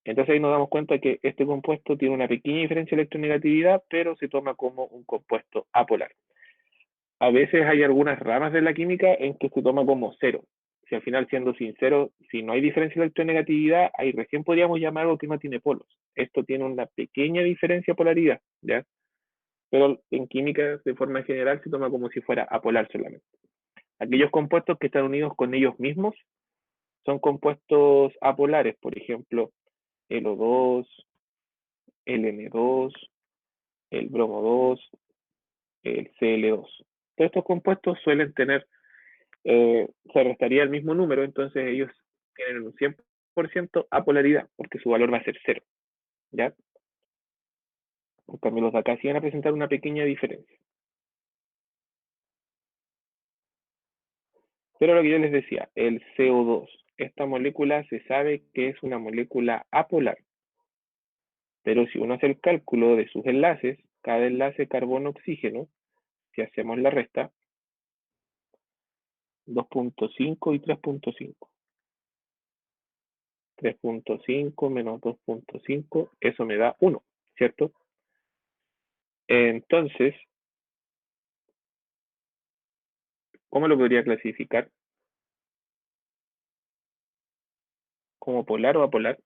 Entonces ahí nos damos cuenta que este compuesto tiene una pequeña diferencia de electronegatividad, pero se toma como un compuesto apolar. A veces hay algunas ramas de la química en que se toma como cero. Si al final, siendo sincero, si no hay diferencia de electronegatividad, ahí recién podríamos llamar algo que no tiene polos. Esto tiene una pequeña diferencia de polaridad, ¿ya? Pero en química, de forma general, se toma como si fuera apolar solamente. Aquellos compuestos que están unidos con ellos mismos son compuestos apolares, por ejemplo, el O2, el N2, el bromo 2, el Cl2. Todos estos compuestos suelen tener, se restaría el mismo número, entonces ellos tienen un 100% apolaridad, porque su valor va a ser 0, ¿ya? En cambio, los de acá sí van a presentar una pequeña diferencia. Pero lo que yo les decía, el CO2, esta molécula se sabe que es una molécula apolar. Pero si uno hace el cálculo de sus enlaces, cada enlace carbono-oxígeno, si hacemos la resta, 2.5 y 3.5. 3.5 menos 2.5, eso me da 1, ¿cierto? Entonces, ¿cómo lo podría clasificar? ¿Como polar o apolar?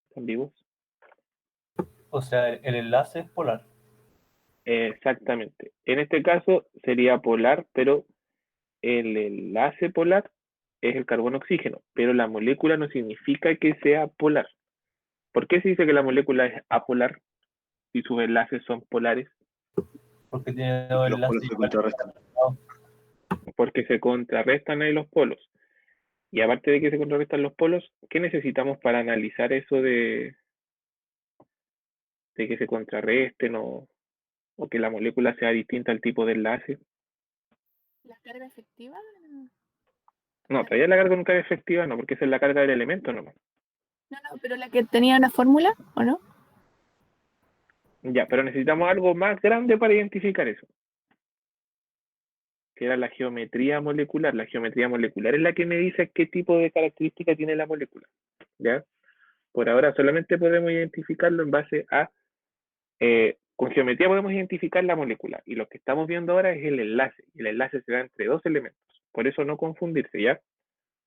¿Están vivos? O sea, el enlace es polar. Exactamente. En este caso sería polar, pero el enlace polar es el carbono-oxígeno, pero la molécula no significa que sea polar. ¿Por qué se dice que la molécula es apolar si sus enlaces son polares? Porque tiene dos Los polos enlaces se iguales. contrarrestan. Porque se contrarrestan ahí los polos. Y aparte de que se contrarrestan los polos, ¿qué necesitamos para analizar eso de que se contrarresten o que la molécula sea distinta al tipo de enlace? ¿La carga efectiva? No, todavía la carga nunca es efectiva, no, porque esa es la carga del elemento nomás. No, pero la que tenía una fórmula, ¿o no? Ya, pero necesitamos algo más grande para identificar eso. Que era la geometría molecular. La geometría molecular es la que me dice qué tipo de característica tiene la molécula. ¿Ya? Por ahora solamente podemos identificarlo en base a... con geometría podemos identificar la molécula. Y lo que estamos viendo ahora es el enlace. El enlace se da entre dos elementos. Por eso no confundirse, ¿ya?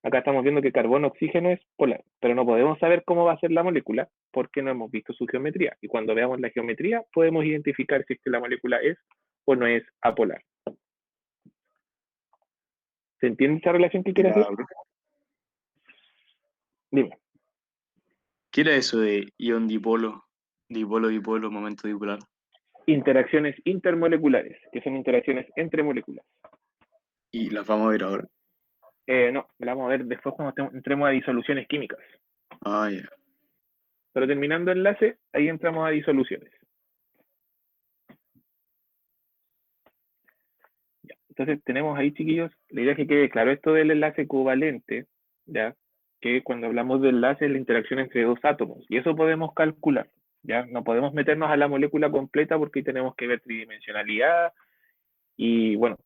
Acá estamos viendo que carbono-oxígeno es polar, pero no podemos saber cómo va a ser la molécula porque no hemos visto su geometría. Y cuando veamos la geometría, podemos identificar si es que la molécula es o no es apolar. ¿Se entiende esa relación que quiere hacer? Dime. ¿Qué era eso de ion dipolo, dipolo, momento dipolar? Interacciones intermoleculares, que son interacciones entre moléculas. ¿Y las vamos a ver ahora? No, la vamos a ver después cuando entremos a disoluciones químicas. Ah, ya. Pero terminando el enlace, ahí entramos a disoluciones. Ya. Entonces tenemos ahí, chiquillos, la idea es que quede claro esto del enlace covalente, ¿ya? Que cuando hablamos de enlace es la interacción entre dos átomos, y eso podemos calcular, ¿ya? No podemos meternos a la molécula completa porque tenemos que ver tridimensionalidad, y bueno,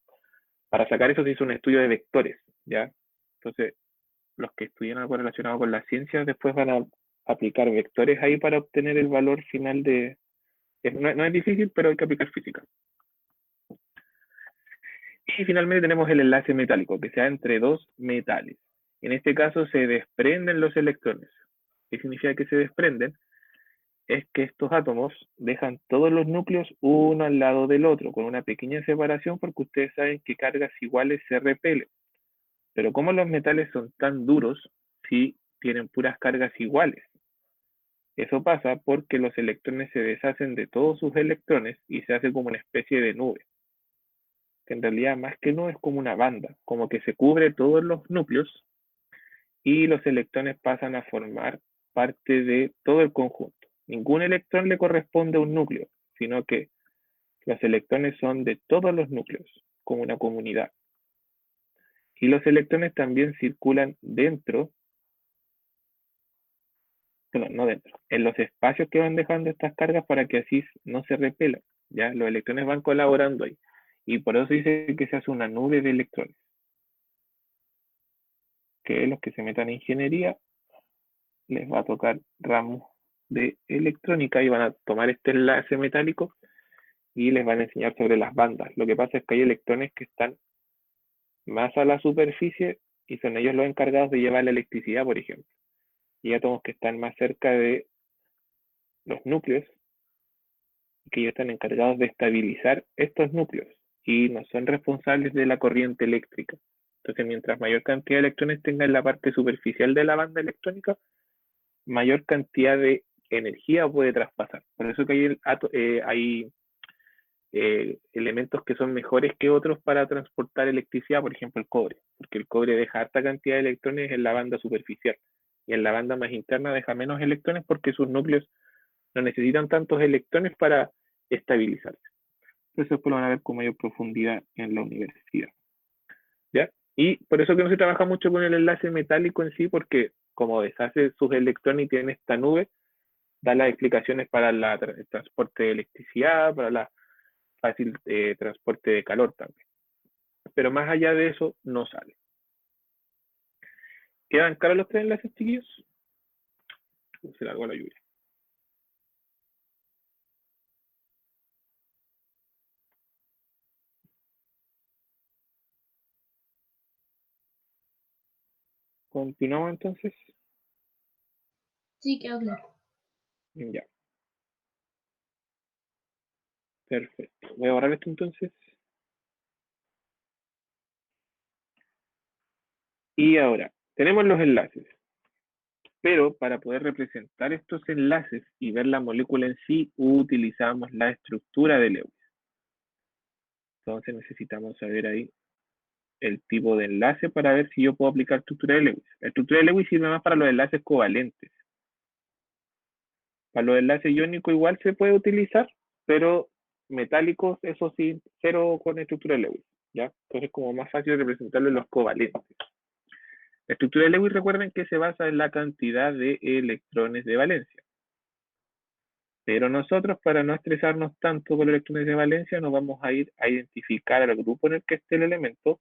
para sacar eso se hizo un estudio de vectores, ¿ya? Entonces, los que estudian algo relacionado con las ciencias después van a aplicar vectores ahí para obtener el valor final de... No es difícil, pero hay que aplicar física. Y finalmente tenemos el enlace metálico, que se da entre dos metales. En este caso se desprenden los electrones. ¿Qué significa que se desprenden? Es que estos átomos dejan todos los núcleos uno al lado del otro, con una pequeña separación, porque ustedes saben que cargas iguales se repelen. Pero como los metales son tan duros, sí tienen puras cargas iguales. Eso pasa porque los electrones se deshacen de todos sus electrones y se hace como una especie de nube. Que en realidad más que nube es como una banda, como que se cubre todos los núcleos y los electrones pasan a formar parte de todo el conjunto. Ningún electrón le corresponde a un núcleo, sino que los electrones son de todos los núcleos, como una comunidad. Y los electrones también circulan dentro, no dentro, en los espacios que van dejando estas cargas para que así no se repelan. ¿Ya? Los electrones van colaborando ahí. Y por eso dice que se hace una nube de electrones. Que los que se metan en ingeniería les va a tocar ramos de electrónica y van a tomar este enlace metálico y les van a enseñar sobre las bandas. Lo que pasa es que hay electrones que están más a la superficie y son ellos los encargados de llevar la electricidad, por ejemplo. Y átomos que están más cerca de los núcleos, que ellos están encargados de estabilizar estos núcleos y no son responsables de la corriente eléctrica. Entonces, mientras mayor cantidad de electrones tenga en la parte superficial de la banda electrónica, mayor cantidad de energía puede traspasar. Por eso que hay elementos que son mejores que otros para transportar electricidad, por ejemplo el cobre, porque el cobre deja alta cantidad de electrones en la banda superficial y en la banda más interna deja menos electrones porque sus núcleos no necesitan tantos electrones para estabilizarse. Eso después lo van a ver con mayor profundidad en la universidad. ¿Ya? Y por eso que no se trabaja mucho con el enlace metálico en sí, porque como deshace sus electrones y tiene esta nube, da las explicaciones para el transporte de electricidad, para fácil transporte de calor también. Pero más allá de eso, no sale. ¿Quedan claros los tres enlaces, chiquillos? Se largó la lluvia. ¿Continuamos entonces? Sí, quedó claro. Ya. Perfecto. Voy a borrar esto entonces. Y ahora, tenemos los enlaces. Pero para poder representar estos enlaces y ver la molécula en sí, utilizamos la estructura de Lewis. Entonces necesitamos saber ahí el tipo de enlace para ver si yo puedo aplicar estructura de Lewis. La estructura de Lewis sirve más para los enlaces covalentes. Para los enlaces iónicos igual se puede utilizar, pero metálicos, eso sí, cero con estructura de Lewis, ¿ya? Entonces es como más fácil representarlo en los covalentes. La estructura de Lewis, recuerden que se basa en la cantidad de electrones de valencia. Pero nosotros, para no estresarnos tanto con los electrones de valencia, nos vamos a ir a identificar al grupo en el que esté el elemento.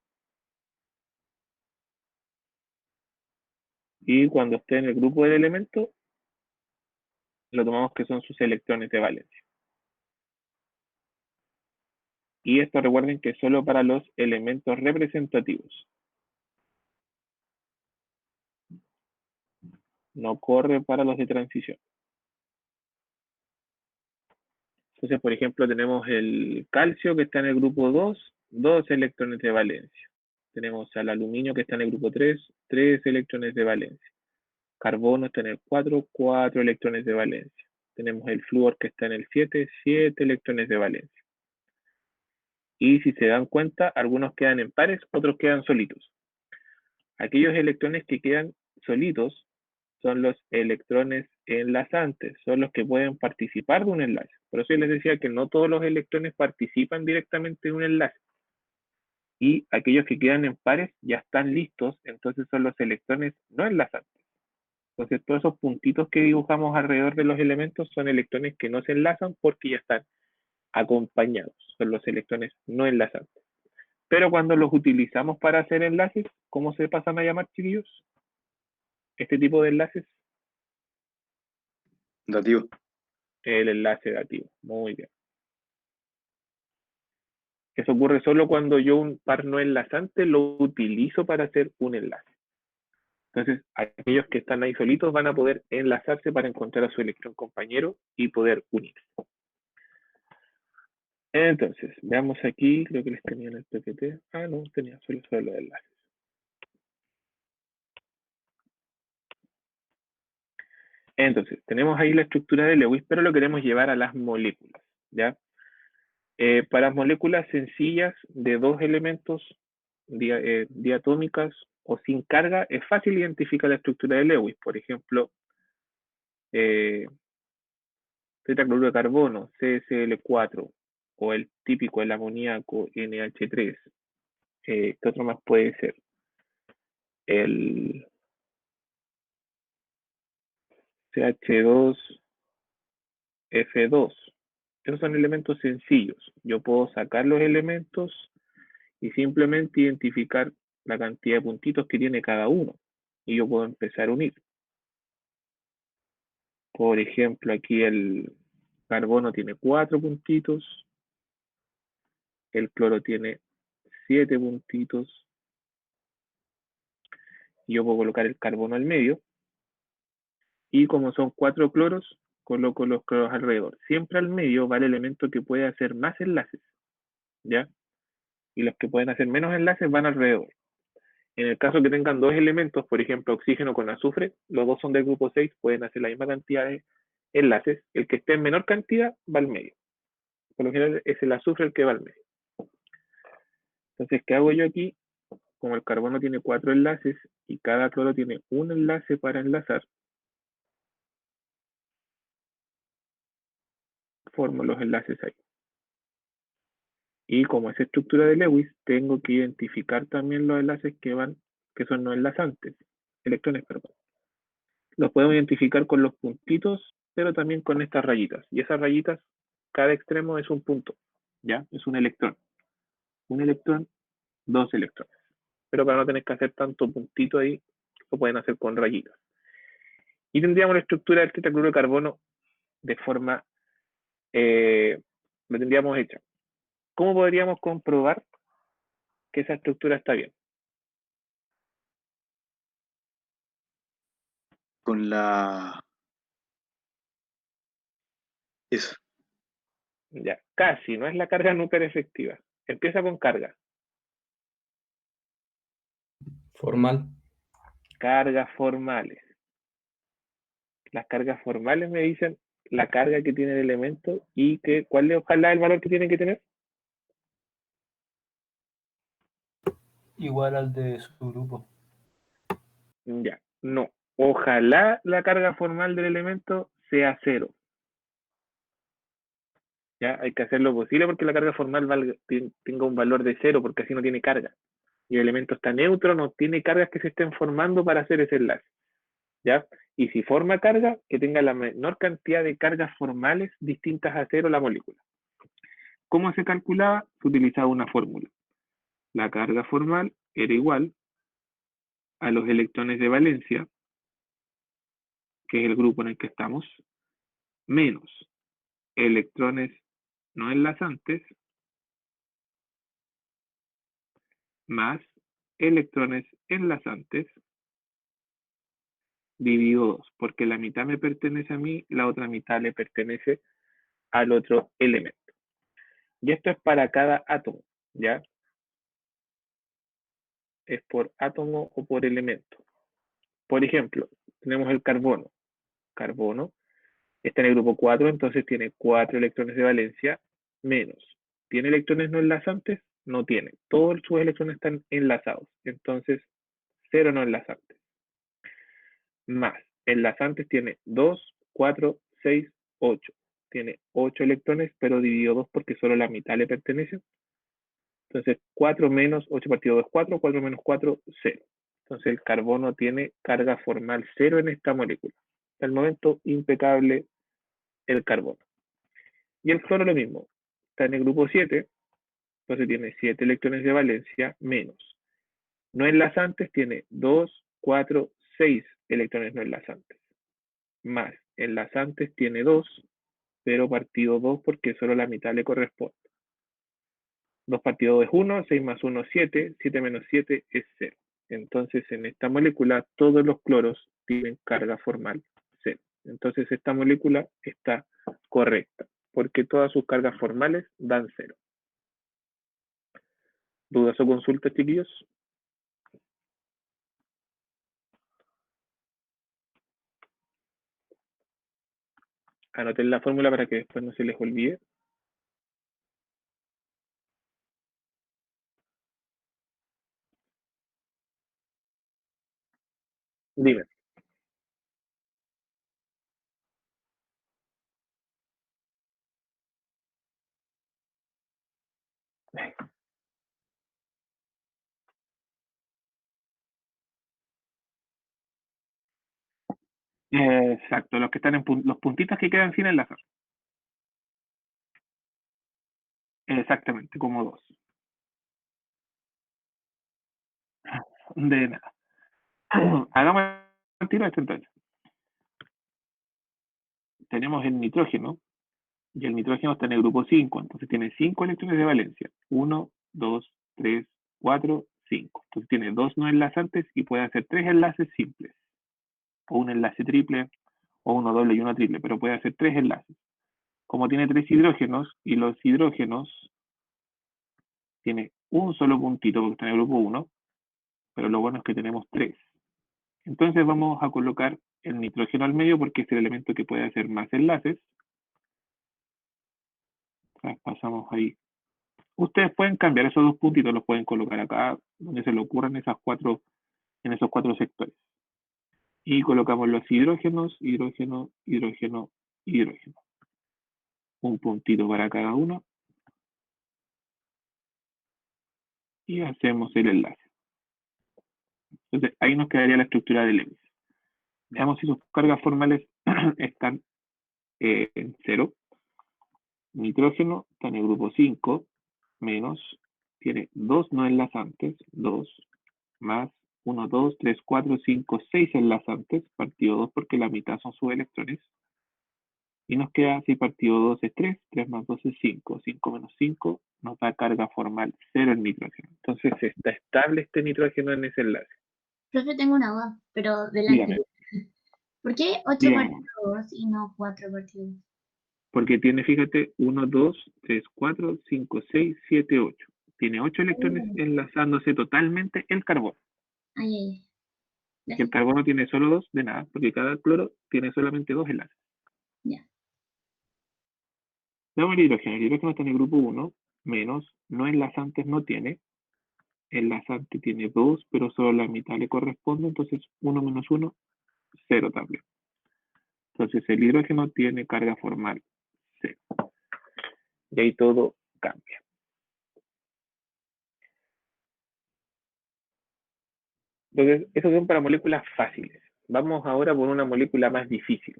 Y cuando esté en el grupo del elemento, lo tomamos que son sus electrones de valencia. Y esto recuerden que es solo para los elementos representativos. No corre para los de transición. Entonces, por ejemplo, tenemos el calcio que está en el grupo 2, 2 electrones de valencia. Tenemos al aluminio que está en el grupo 3, 3 electrones de valencia. Carbono está en el 4, 4 electrones de valencia. Tenemos el flúor que está en el 7, 7 electrones de valencia. Y si se dan cuenta, algunos quedan en pares, otros quedan solitos. Aquellos electrones que quedan solitos son los electrones enlazantes, son los que pueden participar de un enlace. Por eso yo les decía que no todos los electrones participan directamente de un enlace. Y aquellos que quedan en pares ya están listos, entonces son los electrones no enlazantes. Entonces todos esos puntitos que dibujamos alrededor de los elementos son electrones que no se enlazan porque ya están acompañados, son los electrones no enlazantes. Pero cuando los utilizamos para hacer enlaces, ¿cómo se pasan a llamar, chiquillos? Este tipo de enlaces. Dativo. El enlace dativo. Muy bien. Eso ocurre solo cuando yo un par no enlazante lo utilizo para hacer un enlace. Entonces, aquellos que están ahí solitos van a poder enlazarse para encontrar a su electrón compañero y poder unirse. Entonces, veamos aquí, creo que les tenía en el PPT. Ah, no, tenía solo los enlaces. Entonces, tenemos ahí la estructura de Lewis, pero lo queremos llevar a las moléculas, ¿ya? Para moléculas sencillas de dos elementos diatómicas o sin carga, es fácil identificar la estructura de Lewis. Por ejemplo, tetracloruro de carbono, CSL4, o el típico, el amoníaco, NH3. ¿Qué otro más puede ser? El CH2F2. Esos son elementos sencillos. Yo puedo sacar los elementos y simplemente identificar la cantidad de puntitos que tiene cada uno. Y yo puedo empezar a unir. Por ejemplo, aquí el carbono tiene 4 puntitos. El cloro tiene 7 puntitos. Y yo puedo colocar el carbono al medio. Y como son 4 cloros, coloco los cloros alrededor. Siempre al medio va el elemento que puede hacer más enlaces, ¿ya? Y los que pueden hacer menos enlaces van alrededor. En el caso que tengan dos elementos, por ejemplo, oxígeno con azufre, los dos son del grupo 6, pueden hacer la misma cantidad de enlaces. El que esté en menor cantidad va al medio. Por lo general es el azufre el que va al medio. Entonces, ¿qué hago yo aquí? Como el carbono tiene 4 enlaces y cada cloro tiene un enlace para enlazar, formo los enlaces ahí. Y como es estructura de Lewis, tengo que identificar también los enlaces que son no enlazantes, electrones, perdón. Los podemos identificar con los puntitos, pero también con estas rayitas. Y esas rayitas, cada extremo es un punto. ¿ya? Es un electrón. Un electrón, dos electrones. Pero para no tener que hacer tanto puntito ahí, lo pueden hacer con rayitas. Y tendríamos la estructura del tetracloruro de carbono de forma, lo tendríamos hecha. ¿Cómo podríamos comprobar que esa estructura está bien? Con la... Eso. Ya, casi, no es la carga nuclear efectiva. Empieza con carga. Formal. Cargas formales. Las cargas formales me dicen la carga que tiene el elemento y que, ¿cuál es ojalá el valor que tiene que tener? Igual al de su grupo. Ya, no. Ojalá la carga formal del elemento sea 0. Ya, hay que hacer lo posible porque la carga formal tenga un valor de 0, porque así no tiene carga. Y el elemento está neutro, no tiene cargas que se estén formando para hacer ese enlace. ¿Ya? Y si forma carga, que tenga la menor cantidad de cargas formales distintas a 0 la molécula. ¿Cómo se calculaba? Se utilizaba una fórmula. La carga formal era igual a los electrones de valencia, que es el grupo en el que estamos, menos electrones no enlazantes, más electrones enlazantes, dividido 2, porque la mitad me pertenece a mí, la otra mitad le pertenece al otro elemento. Y esto es para cada átomo, ¿ya? Es por átomo o por elemento. Por ejemplo, tenemos el carbono. Carbono está en el grupo 4, entonces tiene 4 electrones de valencia menos. ¿Tiene electrones no enlazantes? No tiene. Todos sus electrones están enlazados. Entonces, 0 no enlazantes. Más enlazantes tiene 2, 4, 6, 8. Tiene 8 electrones, pero dividido 2 porque solo la mitad le pertenece. Entonces, 4 menos 8 partido 2, 4. 4 menos 4, 0. Entonces, el carbono tiene carga formal 0 en esta molécula. Hasta el momento, impecable el carbono. Y el cloro lo mismo. Está en el grupo 7, entonces tiene 7 electrones de valencia menos. No enlazantes tiene 2, 4, 6 electrones no enlazantes. Más enlazantes tiene 2, 0 partido 2 porque solo la mitad le corresponde. 2 partido 2 es 1, 6 más 1 es 7, 7 menos 7 es 0. Entonces en esta molécula todos los cloros tienen carga formal 0. Entonces esta molécula está correcta porque todas sus cargas formales dan 0. ¿Dudas o consultas, chiquillos? Anoten la fórmula para que después no se les olvide. Dime. Exacto, los que están en los puntitos que quedan sin enlazar. Exactamente, como 2. De nada. Hagamos el tiro este entonces. Tenemos el nitrógeno, y el nitrógeno está en el grupo 5, entonces tiene 5 electrones de valencia. 1, 2, 3, 4, 5. Entonces tiene 2 no enlazantes y puede hacer 3 enlaces simples. O un enlace triple, o uno doble y uno triple, pero puede hacer 3 enlaces. Como tiene 3 hidrógenos, y los hidrógenos tiene un solo puntito porque está en el grupo 1, pero lo bueno es que tenemos 3. Entonces vamos a colocar el nitrógeno al medio porque es el elemento que puede hacer más enlaces. Pasamos ahí. Ustedes pueden cambiar esos dos puntitos, los pueden colocar acá donde se le ocurran en esos 4 sectores. Y colocamos los hidrógenos, hidrógeno, hidrógeno, hidrógeno. Un puntito para cada uno. Y hacemos el enlace. Entonces ahí nos quedaría la estructura de Lewis. Veamos si sus cargas formales están en 0. Nitrógeno está en el grupo 5, menos, tiene 2 no enlazantes, 2, más 1, 2, 3, 4, 5, 6 enlazantes, partido 2 porque la mitad son sus electrones. Y nos queda, si partido 2 es 3, 3 más 2 es 5, 5 menos 5 nos da carga formal 0 en nitrógeno. Entonces está estable este nitrógeno en ese enlace. Profe, tengo una duda, pero delante. Dígame. ¿Por qué 8 Dígame. partido 2 y no 4 partido 2? Porque tiene, fíjate, 1, 2, 3, 4, 5, 6, 7, 8. Tiene 8 electrones enlazándose totalmente el carbono. Ay. Si el carbono tiene solo 2, de nada, porque cada cloro tiene solamente 2 enlaces. Ya. Veamos el hidrógeno. El hidrógeno está en el grupo 1, menos, no enlazantes no tiene. Enlazante tiene 2, pero solo la mitad le corresponde, entonces 1 menos 1, 0 también. Entonces el hidrógeno tiene carga formal 0. Y ahí todo cambia. Entonces, esos son para moléculas fáciles. Vamos ahora por una molécula más difícil.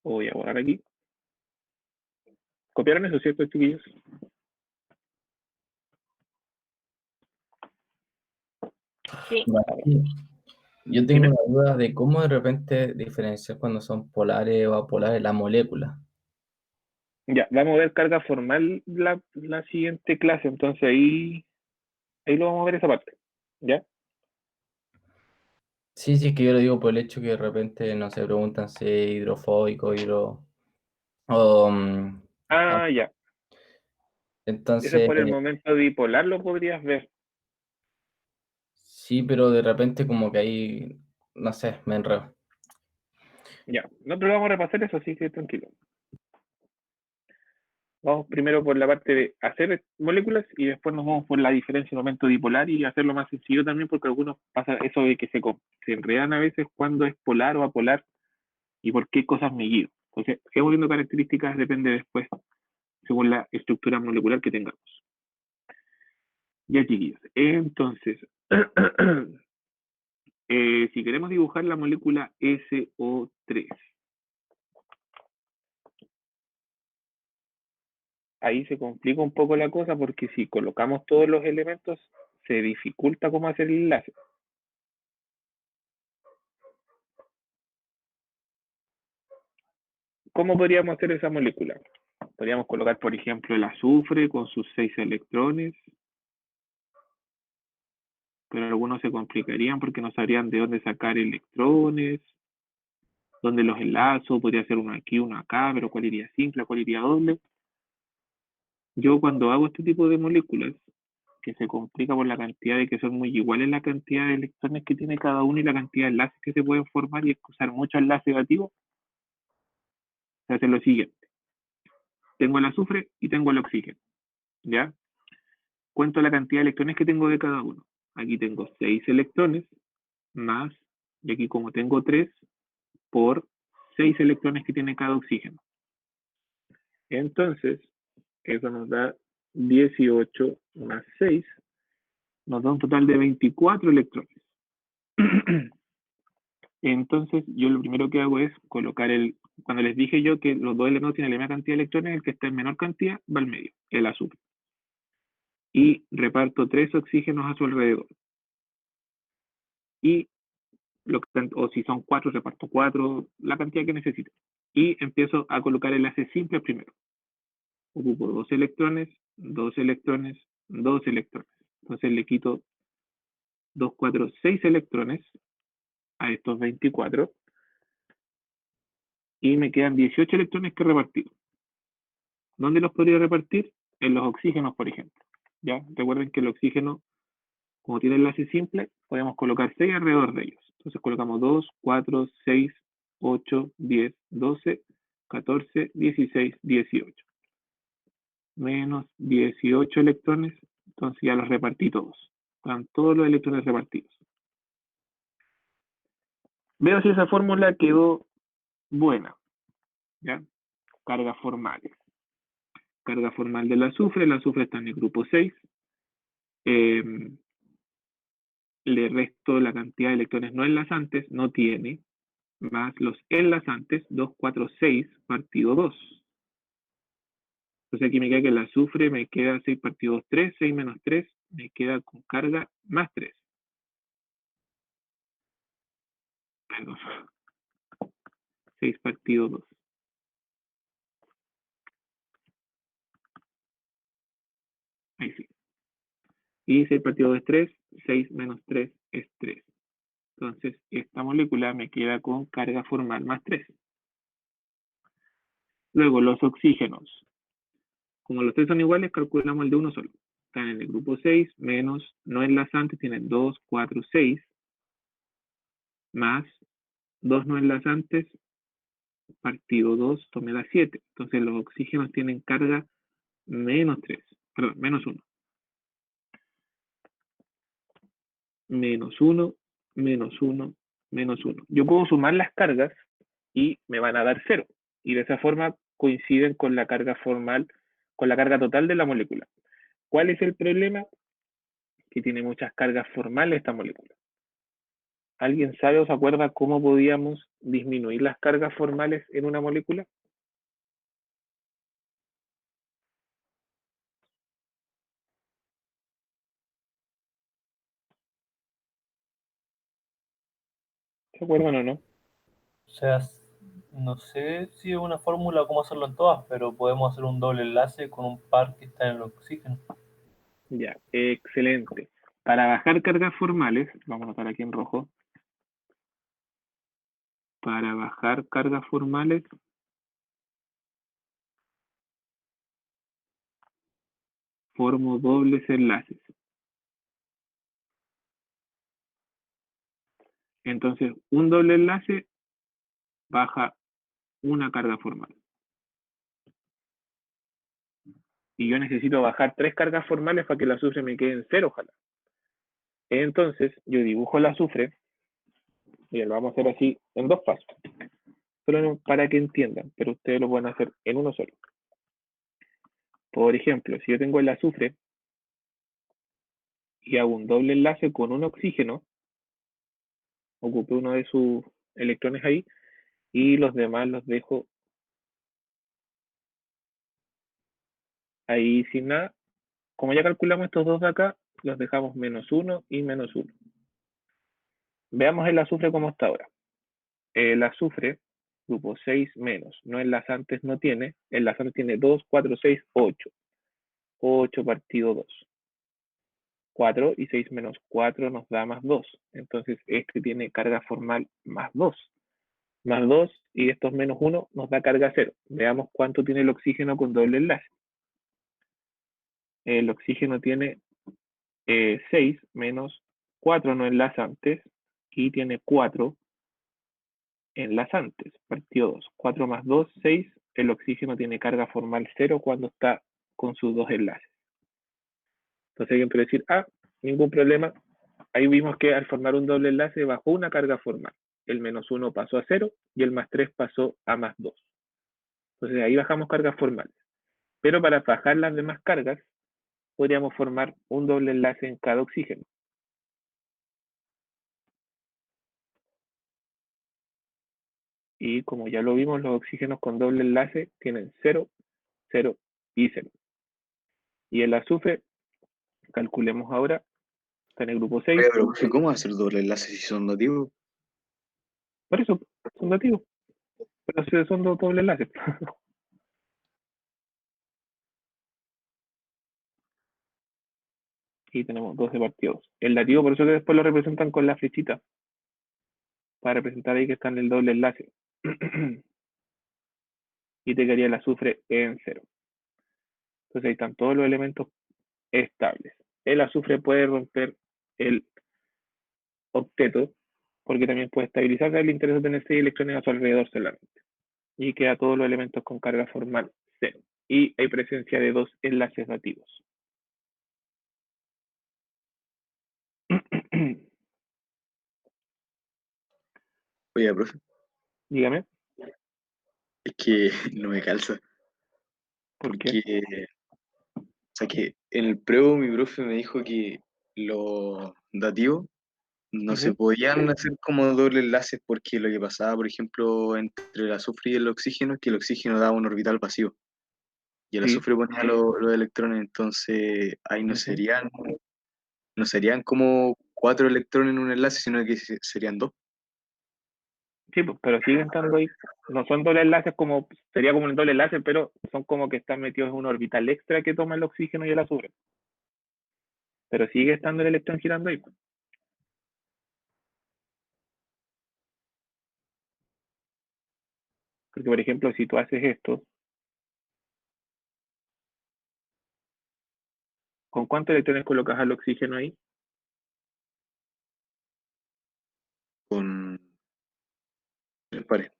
Voy a borrar aquí. ¿Copiaron eso, cierto, chiquillos? Sí. Vale. Yo tengo una duda de cómo de repente diferenciar cuando son polares o apolares las moléculas. Ya, vamos a ver carga formal la siguiente clase, entonces ahí lo vamos a ver esa parte. ¿Ya? Sí, sí, que yo lo digo por el hecho que de repente no se preguntan si es hidrofóbico, o, Ah, ya. Eso entonces, por el momento bipolar lo podrías ver. sí, pero de repente como que ahí, no sé, me enredo. Ya, no, pero vamos a repasar eso, así que tranquilo. Vamos primero por la parte de hacer moléculas y después nos vamos por la diferencia de momento dipolar y hacerlo más sencillo también porque algunos pasa eso de que se enredan a veces cuando es polar o apolar y por qué cosas me guío. Entonces, sigamos viendo características, depende después según la estructura molecular que tengamos. Ya, chiquillos. Entonces, si queremos dibujar la molécula SO3, ahí se complica un poco la cosa porque si colocamos todos los elementos, se dificulta cómo hacer el enlace. ¿Cómo podríamos hacer esa molécula? Podríamos colocar, por ejemplo, el azufre con sus 6 electrones, pero algunos se complicarían porque no sabrían de dónde sacar electrones, dónde los enlazo, podría ser uno aquí, uno acá, pero cuál iría simple, cuál iría doble. Yo cuando hago este tipo de moléculas, que se complica por la cantidad de que son muy iguales la cantidad de electrones que tiene cada uno y la cantidad de enlaces que se pueden formar y usar muchos enlaces negativos, se hace lo siguiente. Tengo el azufre y tengo el oxígeno, ¿ya? Cuento la cantidad de electrones que tengo de cada uno. Aquí tengo 6 electrones más, y aquí como tengo 3, por 6 electrones que tiene cada oxígeno. Entonces, eso nos da 18 más 6, nos da un total de 24 electrones. Entonces, yo lo primero que hago es colocar cuando les dije yo que los dos elementos tienen la misma cantidad de electrones, el que está en menor cantidad va al medio, el azufre. Y reparto 3 oxígenos a su alrededor. Y, o si son 4, reparto 4, la cantidad que necesito. Y empiezo a colocar enlaces simples primero. Ocupo 2 electrones, 2 electrones, 2 electrones. Entonces le quito 2, 4, 6 electrones a estos 24 y me quedan 18 electrones que repartir. ¿Dónde los podría repartir? En los oxígenos, por ejemplo. ¿Ya? Recuerden que el oxígeno, como tiene enlace simple, podemos colocar 6 alrededor de ellos. Entonces colocamos 2, 4, 6, 8, 10, 12, 14, 16, 18. Menos 18 electrones, entonces ya los repartí todos. Están todos los electrones repartidos. Veo si esa fórmula quedó buena. ¿Ya? Cargas formales. Carga formal del azufre. El azufre está en el grupo 6. Le resto la cantidad de electrones no enlazantes. No tiene. más los enlazantes, 2, 4, 6 partido 2. Entonces aquí me queda que el azufre me queda 6 partido 2, 3, 6 menos 3, me queda con carga más 3. Perdón. 6 partido 2. Ahí sí. Y 6 partido 2 es 3, 6 menos 3 es 3. Entonces, esta molécula me queda con carga formal más 3. Luego, los oxígenos. Como los tres son iguales, calculamos el de uno solo. Están en el grupo 6, menos no enlazantes, tienen 2, 4, 6, más 2 no enlazantes, partido 2, esto me da 7. Entonces, los oxígenos tienen carga menos 3, perdón, menos 1. Menos 1, menos 1, menos 1. Yo puedo sumar las cargas y me van a dar 0. Y de esa forma coinciden con la carga formal, con la carga total de la molécula. ¿Cuál es el problema? Que tiene muchas cargas formales esta molécula. ¿Alguien sabe o se acuerda cómo podíamos disminuir las cargas formales en una molécula? ¿Se acuerdan o no? O sea, no sé si es una fórmula o cómo hacerlo en todas, pero podemos hacer un doble enlace con un par que está en el oxígeno. Ya, excelente. Para bajar cargas formales, vamos a anotar aquí en rojo. Para bajar cargas formales, formo dobles enlaces. Entonces, un doble enlace baja una carga formal. Y yo necesito bajar 3 cargas formales para que el azufre me quede en 0, ojalá. Entonces, yo dibujo el azufre, y lo vamos a hacer así en 2 pasos. Solo para que entiendan, pero ustedes lo pueden hacer en uno solo. Por ejemplo, si yo tengo el azufre y hago un doble enlace con un oxígeno, ocupé uno de sus electrones ahí, y los demás los dejo ahí sin nada. Como ya calculamos estos dos de acá, los dejamos menos 1 y menos 1. Veamos el azufre como está ahora. El azufre, grupo 6 menos, no enlazantes no tiene, enlazantes tiene 2, 4, 6, 8. 8 partido 2. 4 y 6 menos 4 nos da más 2. Entonces este tiene carga formal más 2. Más 2 y estos menos 1 nos da carga 0. Veamos cuánto tiene el oxígeno con doble enlace. El oxígeno tiene 6 menos 4 no enlazantes y tiene 4 enlazantes, partido 2. 4 más 2, 6. El oxígeno tiene carga formal 0 cuando está con sus dos enlaces. Entonces alguien puede decir, ningún problema. Ahí vimos que al formar un doble enlace bajó una carga formal. El menos 1 pasó a 0 y el más 3 pasó a más 2. Entonces ahí bajamos cargas formales. Pero para bajar las demás cargas, podríamos formar un doble enlace en cada oxígeno. Y como ya lo vimos, los oxígenos con doble enlace tienen 0, 0 y 0. Y el azufre, calculemos ahora, está en el grupo 6. Oye, pero profe, ¿cómo hacer doble enlace si son nativos? Por eso, son nativos. Pero son dos doble enlaces. Y tenemos 12 partidos. El nativo, por eso que después lo representan con la flechita. Para representar ahí que está en el doble enlace. Y te quedaría el azufre en 0. Entonces ahí están todos los elementos estables. El azufre puede romper el octeto, porque también puede estabilizarse. Le interesa tener 6 electrones a su alrededor solamente. Y queda todos los elementos con carga formal 0. Y hay presencia de 2 enlaces nativos. Oye, profe, Dígame, es que no me calza. ¿por qué? Porque, o sea, que en el preo mi profe me dijo que los dativos no se podían hacer como dobles enlaces porque lo que pasaba, por ejemplo, entre el azufre y el oxígeno, es que el oxígeno daba un orbital vacío y el Sí. azufre ponía los electrones, entonces ahí no serían como 4 electrones en un enlace, sino que serían 2. Sí, pues, pero siguen estando ahí. No son doble enlaces como, sería como un doble enlace, pero son como que están metidos en un orbital extra que toma el oxígeno y el azufre. Pero sigue estando el electrón girando ahí. Porque, por ejemplo, si tú haces esto, ¿con cuántos electrones colocas al oxígeno ahí? Con 3 pares.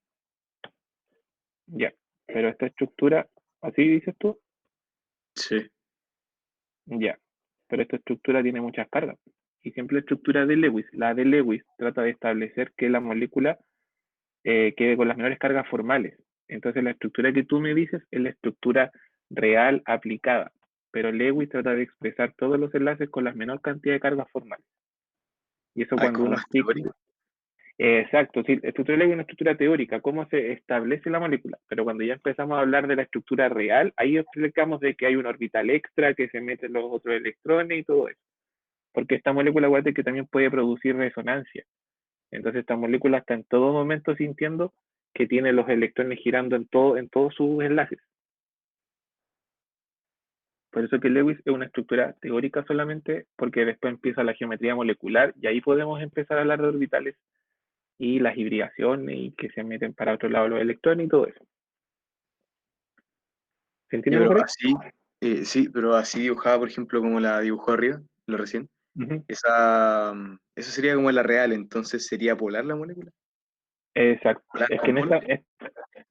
Ya. Pero esta estructura, ¿así dices tú? Sí. Ya. Pero esta estructura tiene muchas cargas. Y siempre la estructura de Lewis, la de Lewis, trata de establecer que la molécula quede con las menores cargas formales. Entonces la estructura que tú me dices es la estructura real aplicada, pero Lewis trata de expresar todos los enlaces con la menor cantidad de cargas formales. Y eso Es cuando como uno más explica... teórico. Exacto, sí, la estructura de Lewis es una estructura teórica, cómo se establece la molécula, pero cuando ya empezamos a hablar de la estructura real, ahí explicamos de que hay un orbital extra, que se meten los otros electrones y todo eso. Porque esta molécula, acuérdate que también puede producir resonancia. Entonces esta molécula está en todo momento sintiendo que tiene los electrones girando en todos sus enlaces. Por eso que Lewis es una estructura teórica solamente, porque después empieza la geometría molecular y ahí podemos empezar a hablar de orbitales y las hibridaciones y que se meten para otro lado los electrones y todo eso. ¿Se entiende Pero mejor ahí? así, sí, pero así dibujada, por ejemplo, como la dibujó arriba, lo recién. Esa sería como la real, entonces sería polar la molécula. Exacto. Polar Es que con en polo.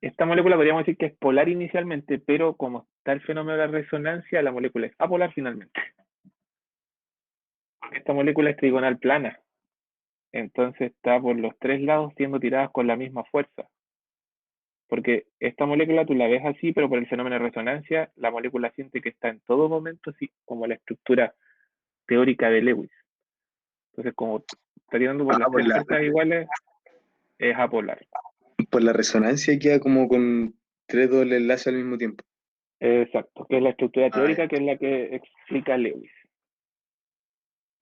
esta molécula podríamos decir que es polar inicialmente, pero como está el fenómeno de la resonancia, la molécula es apolar finalmente. Esta molécula es trigonal plana, entonces está por los 3 lados siendo tiradas con la misma fuerza. Porque esta molécula tú la ves así, pero por el fenómeno de resonancia, la molécula siente que está en todo momento así, como la estructura teórica de Lewis. Entonces, como está tirando por las Por 3 fuerzas iguales, es apolar. por la resonancia queda como con 3 dobles enlaces al mismo tiempo. Exacto, que es la estructura Ya. teórica, que es la que explica Lewis.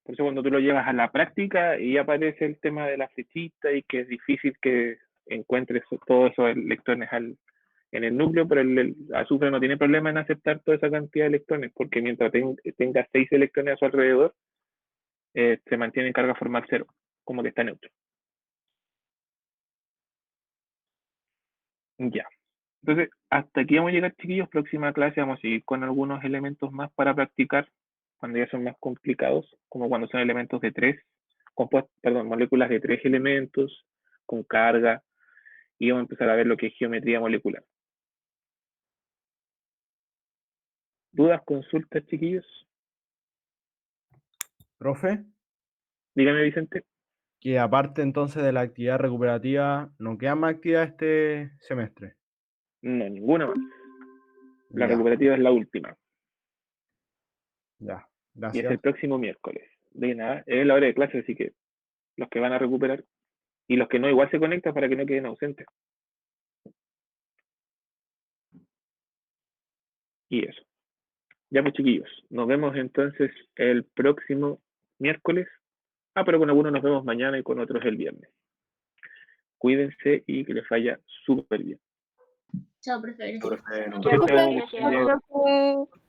Por eso cuando tú lo llevas a la práctica y aparece el tema de la flechita y que es difícil que encuentres todos esos electrones en el núcleo, pero el azufre no tiene problema en aceptar toda esa cantidad de electrones, porque mientras tenga 6 electrones a su alrededor, se mantiene en carga formal 0, como que está neutro. Ya. Entonces, hasta aquí vamos a llegar, chiquillos. Próxima clase vamos a seguir con algunos elementos más para practicar, cuando ya son más complicados, como cuando son elementos de 3, moléculas de 3 elementos, con carga, y vamos a empezar a ver lo que es geometría molecular. ¿Dudas, consultas, chiquillos? Profe, Dígame, Vicente. que aparte entonces de la actividad recuperativa, ¿no queda más actividad este semestre? No, ninguna más. La Ya, recuperativa es la última, ya, y es el gracias. próximo miércoles. De nada, es la hora de clase, así que los que van a recuperar y los que no, igual se conectan para que no queden ausentes. Y eso. Ya pues, chiquillos, nos vemos entonces el próximo miércoles. Pero con algunos nos vemos mañana y con otros el viernes. Cuídense y que les vaya súper bien. Chao, profe. Profe, Chao, chao. Gracias. Profe.